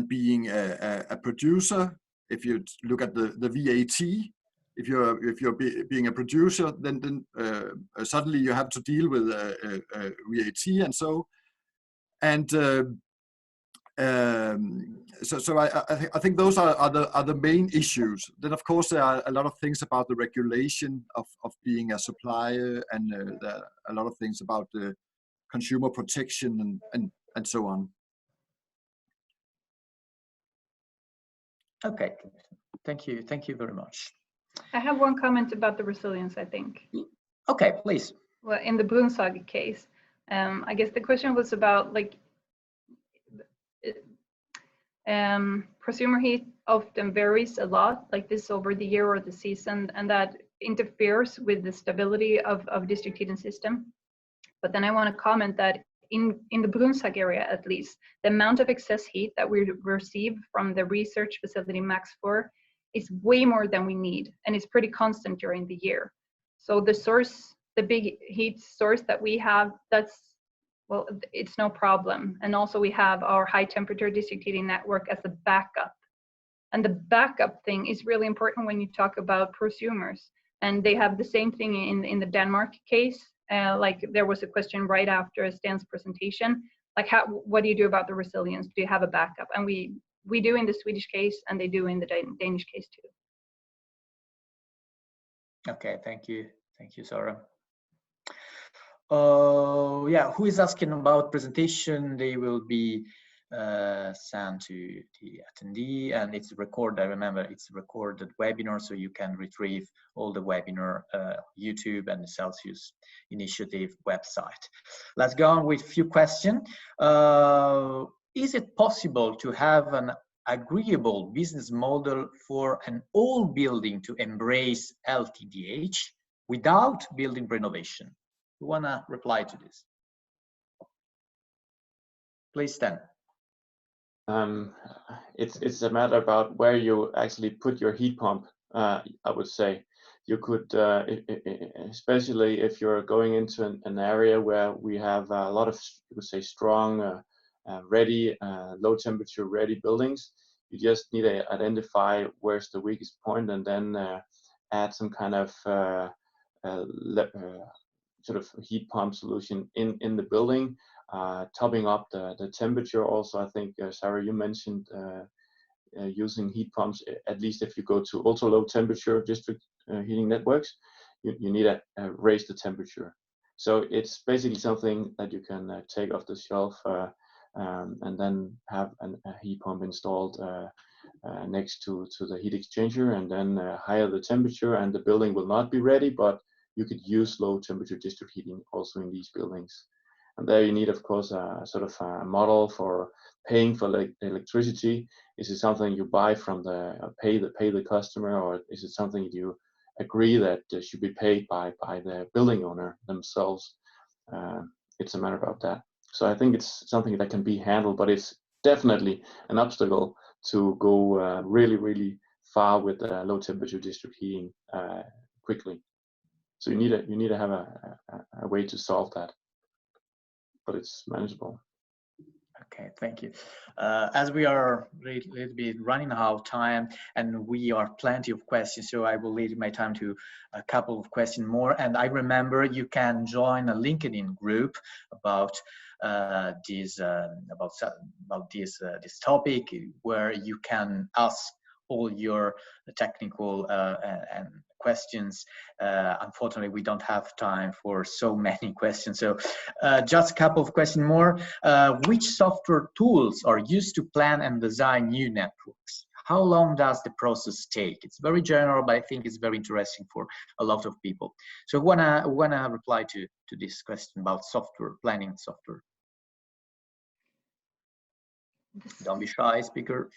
being a producer. If you look at the VAT, if you're being a producer, then suddenly you have to deal with VAT and so. And so I think those are the main issues. Then of course there are a lot of things about the regulation of being a supplier, and there are a lot of things about the consumer protection and so on. Okay, thank you very much. I have one comment about the resilience, I think. Okay, please. Well, in the Brunshagen case, I guess the question was about like prosumer heat often varies a lot, like this over the year or the season, and that interferes with the stability of district heating system. But then I want to comment that in the Brunshagen area, at least, the amount of excess heat that we receive from the research facility Max 4 is way more than we need, and it's pretty constant during the year. So the source, the big heat source that we have, well, it's no problem. And also we have our high temperature district heating network as a backup. And the backup thing is really important when you talk about prosumers. And they have the same thing in the Denmark case. Like there was a question right after Sten's presentation, like what do you do about the resilience? Do you have a backup? And we do in the Swedish case, and they do in the Danish case too. Okay, thank you, Sarah. Yeah, who is asking about presentation? They will be sent to the attendee, and it's recorded. I remember it's a recorded webinar, so you can retrieve all the webinar YouTube and the Celsius Initiative website. Let's go on with a few questions. Is it possible to have an agreeable business model for an old building to embrace LTDH without building renovation? Who wanna reply to this? Please, Sten. It's a matter about where you actually put your heat pump. I would say you could, especially if you're going into an area where we have a lot of, you would say, strong, ready, low temperature ready buildings. You just need to identify where's the weakest point, and then add some kind of sort of heat pump solution in the building, topping up the temperature. Also, I think Sarah, you mentioned using heat pumps. At least if you go to ultra low temperature district heating networks, you need to raise the temperature. So it's basically something that you can take off the shelf and then have a heat pump installed next to the heat exchanger, and then higher the temperature, and the building will not be ready, but you could use low temperature district heating also in these buildings. And there you need, of course, a sort of a model for paying for electricity. Is it something you buy from pay the customer, or is it something you agree that should be paid by the building owner themselves? It's a matter about that. So I think it's something that can be handled, but it's definitely an obstacle to go really, really far with low temperature district heating quickly. So you need to have a way to solve that, but it's manageable. Okay, thank you. As we are a little bit running out of time, and we are plenty of questions, so I will leave my time to a couple of questions more. And I remember you can join a LinkedIn group about this topic, where you can ask all your technical and questions. Unfortunately, we don't have time for so many questions. So just a couple of questions more. Which software tools are used to plan and design new networks? How long does the process take? It's very general, but I think it's very interesting for a lot of people. So wanna reply to this question about software, planning software. Don't be shy, speaker.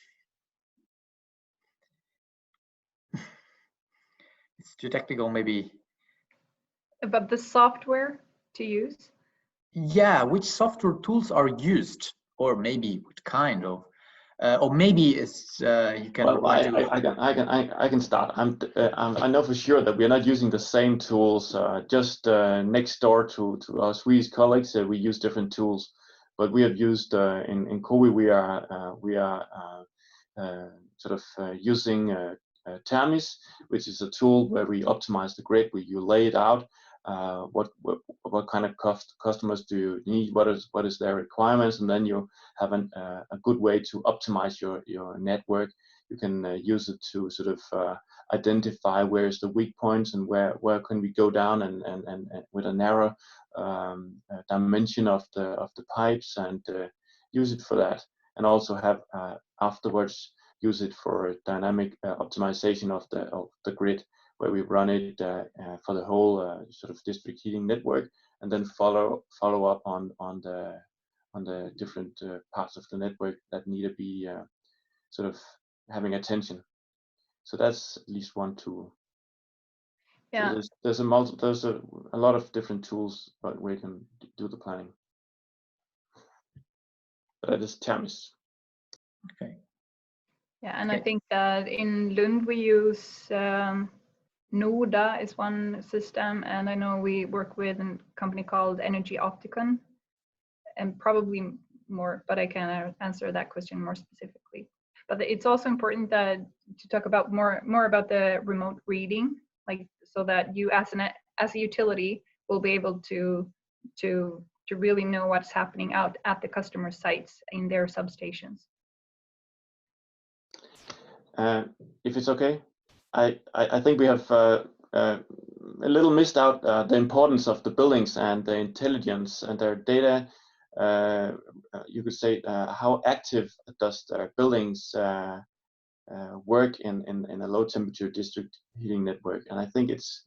It's too technical, maybe. About the software to use? Yeah, which software tools are used, or maybe what kind of, or maybe it's you can. Well, I can start. I know for sure that we are not using the same tools. Just next door to our Swedish colleagues, we use different tools. But we have used in COWI, we are sort of using Thermis, which is a tool where we optimize the grid, where you lay it out. What kind of customers do you need? What is their requirements? And then you have a good way to optimize your network. You can use it to sort of identify where is the weak points and where can we go down and with a narrow dimension of the pipes, and use it for that. And also have afterwards use it for dynamic optimization of the grid, where we run it for the whole sort of district heating network, and then follow up on the different parts of the network that need to be sort of having attention. So that's at least one tool. Yeah. So there's a lot of different tools, but we can do the planning. But that is Thermis. Okay. Yeah, and I think that in Lund we use Noda is one system, and I know we work with a company called Energy Opticon, and probably more, but I can answer that question more specifically. But it's also important that to talk about more about the remote reading, like so that you as a utility will be able to really know what's happening out at the customer sites in their substations. If it's okay, I think we have a little missed out the importance of the buildings and the intelligence and their data. You could say how active does the buildings work in a low temperature district heating network, and I think it's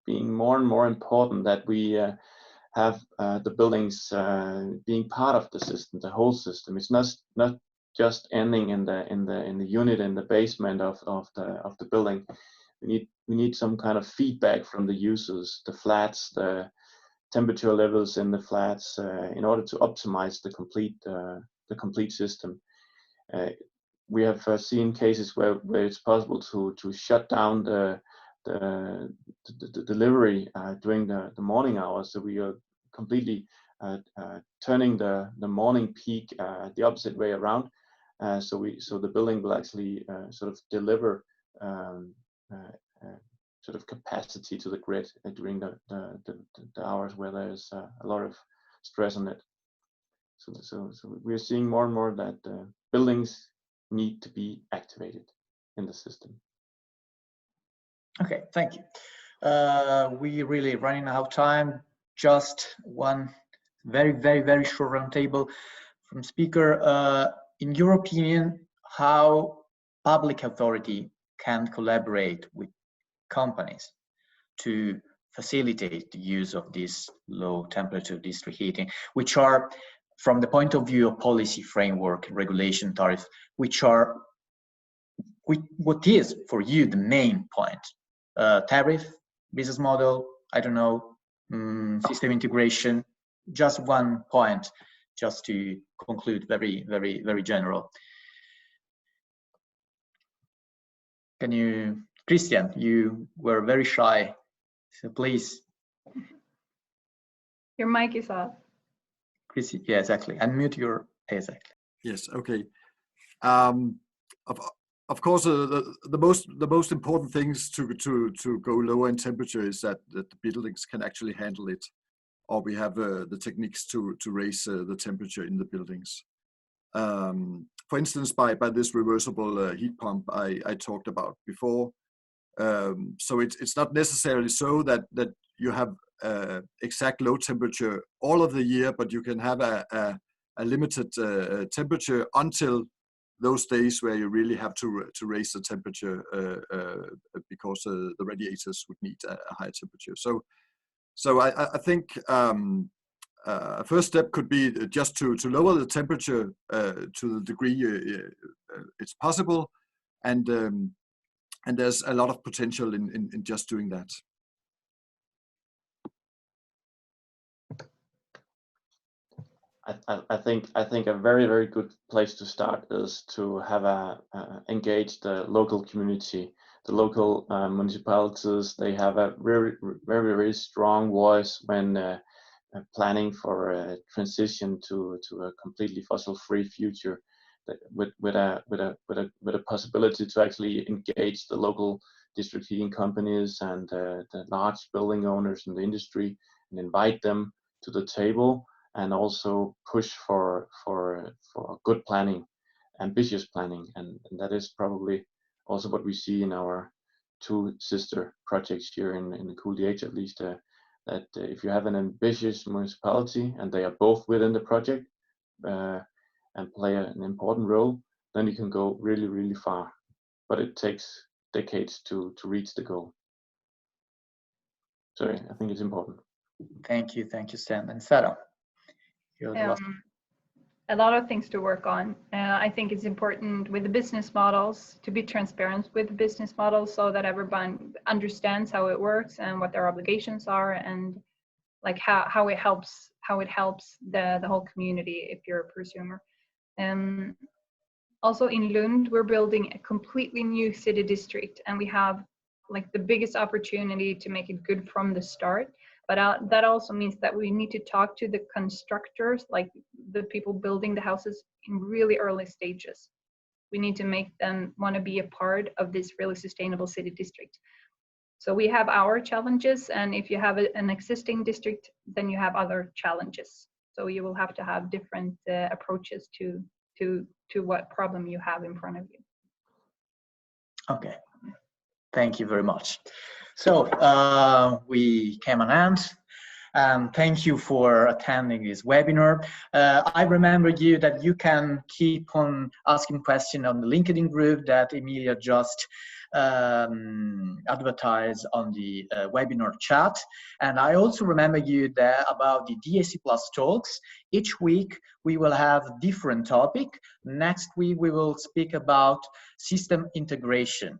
being more and more important that we have the buildings being part of the system, the whole system. It's not just ending in the unit in the basement of the building. We need some kind of feedback from the users, the flats, the temperature levels in the flats, in order to optimize the complete system. We have seen cases where it's possible to shut down the delivery during the morning hours. So we are completely turning the morning peak the opposite way around, So the building will actually sort of deliver sort of capacity to the grid during the hours where there's a lot of stress on it. So we're seeing more and more that buildings need to be activated in the system. Okay, thank you. We really running out of time. Just one very short roundtable from speaker. In your opinion, how public authority can collaborate with companies to facilitate the use of this low temperature district heating, which are, from the point of view of policy framework, regulation, tariff, which are what is for you the main point? Tariff, business model, I don't know, system integration, just one point, just to conclude, very general. Can you, Christian, you were very shy, so please. Your mic is off. Christian, yeah, exactly. Unmute your, exactly. Yes, okay. Of course, the most important things to go lower in temperature is that the buildings can actually handle it, or we have the techniques to raise the temperature in the buildings. For instance, by this reversible heat pump I talked about before. So it's not necessarily so that you have exact low temperature all of the year, but you can have a limited temperature until those days where you really have to raise the temperature because the radiators would need a higher temperature. So I think a first step could be just to lower the temperature to the degree it's possible, and there's a lot of potential in just doing that. I think a very good place to start is to have engage the local community, the local municipalities. They have a very strong voice when planning for a transition to a completely fossil-free future, with a possibility to actually engage the local district heating companies and the large building owners in the industry and invite them to the table, and also push for good planning, ambitious planning, and that is probably also what we see in our two sister projects here in the COWI, at least, that if you have an ambitious municipality and they are both within the project and play an important role, then you can go really far. But it takes decades to reach the goal. So I think it's important. Thank you, Sten. And Sarah? A lot of things to work on. I think it's important with the business models to be transparent with the business models so that everyone understands how it works and what their obligations are, and like how it helps the whole community if you're a prosumer. Also in Lund, we're building a completely new city district, and we have like the biggest opportunity to make it good from the start. But that also means that we need to talk to the constructors, like the people building the houses, in really early stages. We need to make them want to be a part of this really sustainable city district. So we have our challenges, and if you have an existing district, then you have other challenges. So you will have to have different approaches to what problem you have in front of you. Okay, thank you very much. So we came on end, and thank you for attending this webinar. I remember you that you can keep on asking questions on the LinkedIn group that Emilia just advertised on the webinar chat. And I also remember you that about the DAC Plus talks. Each week we will have different topic. Next week we will speak about system integration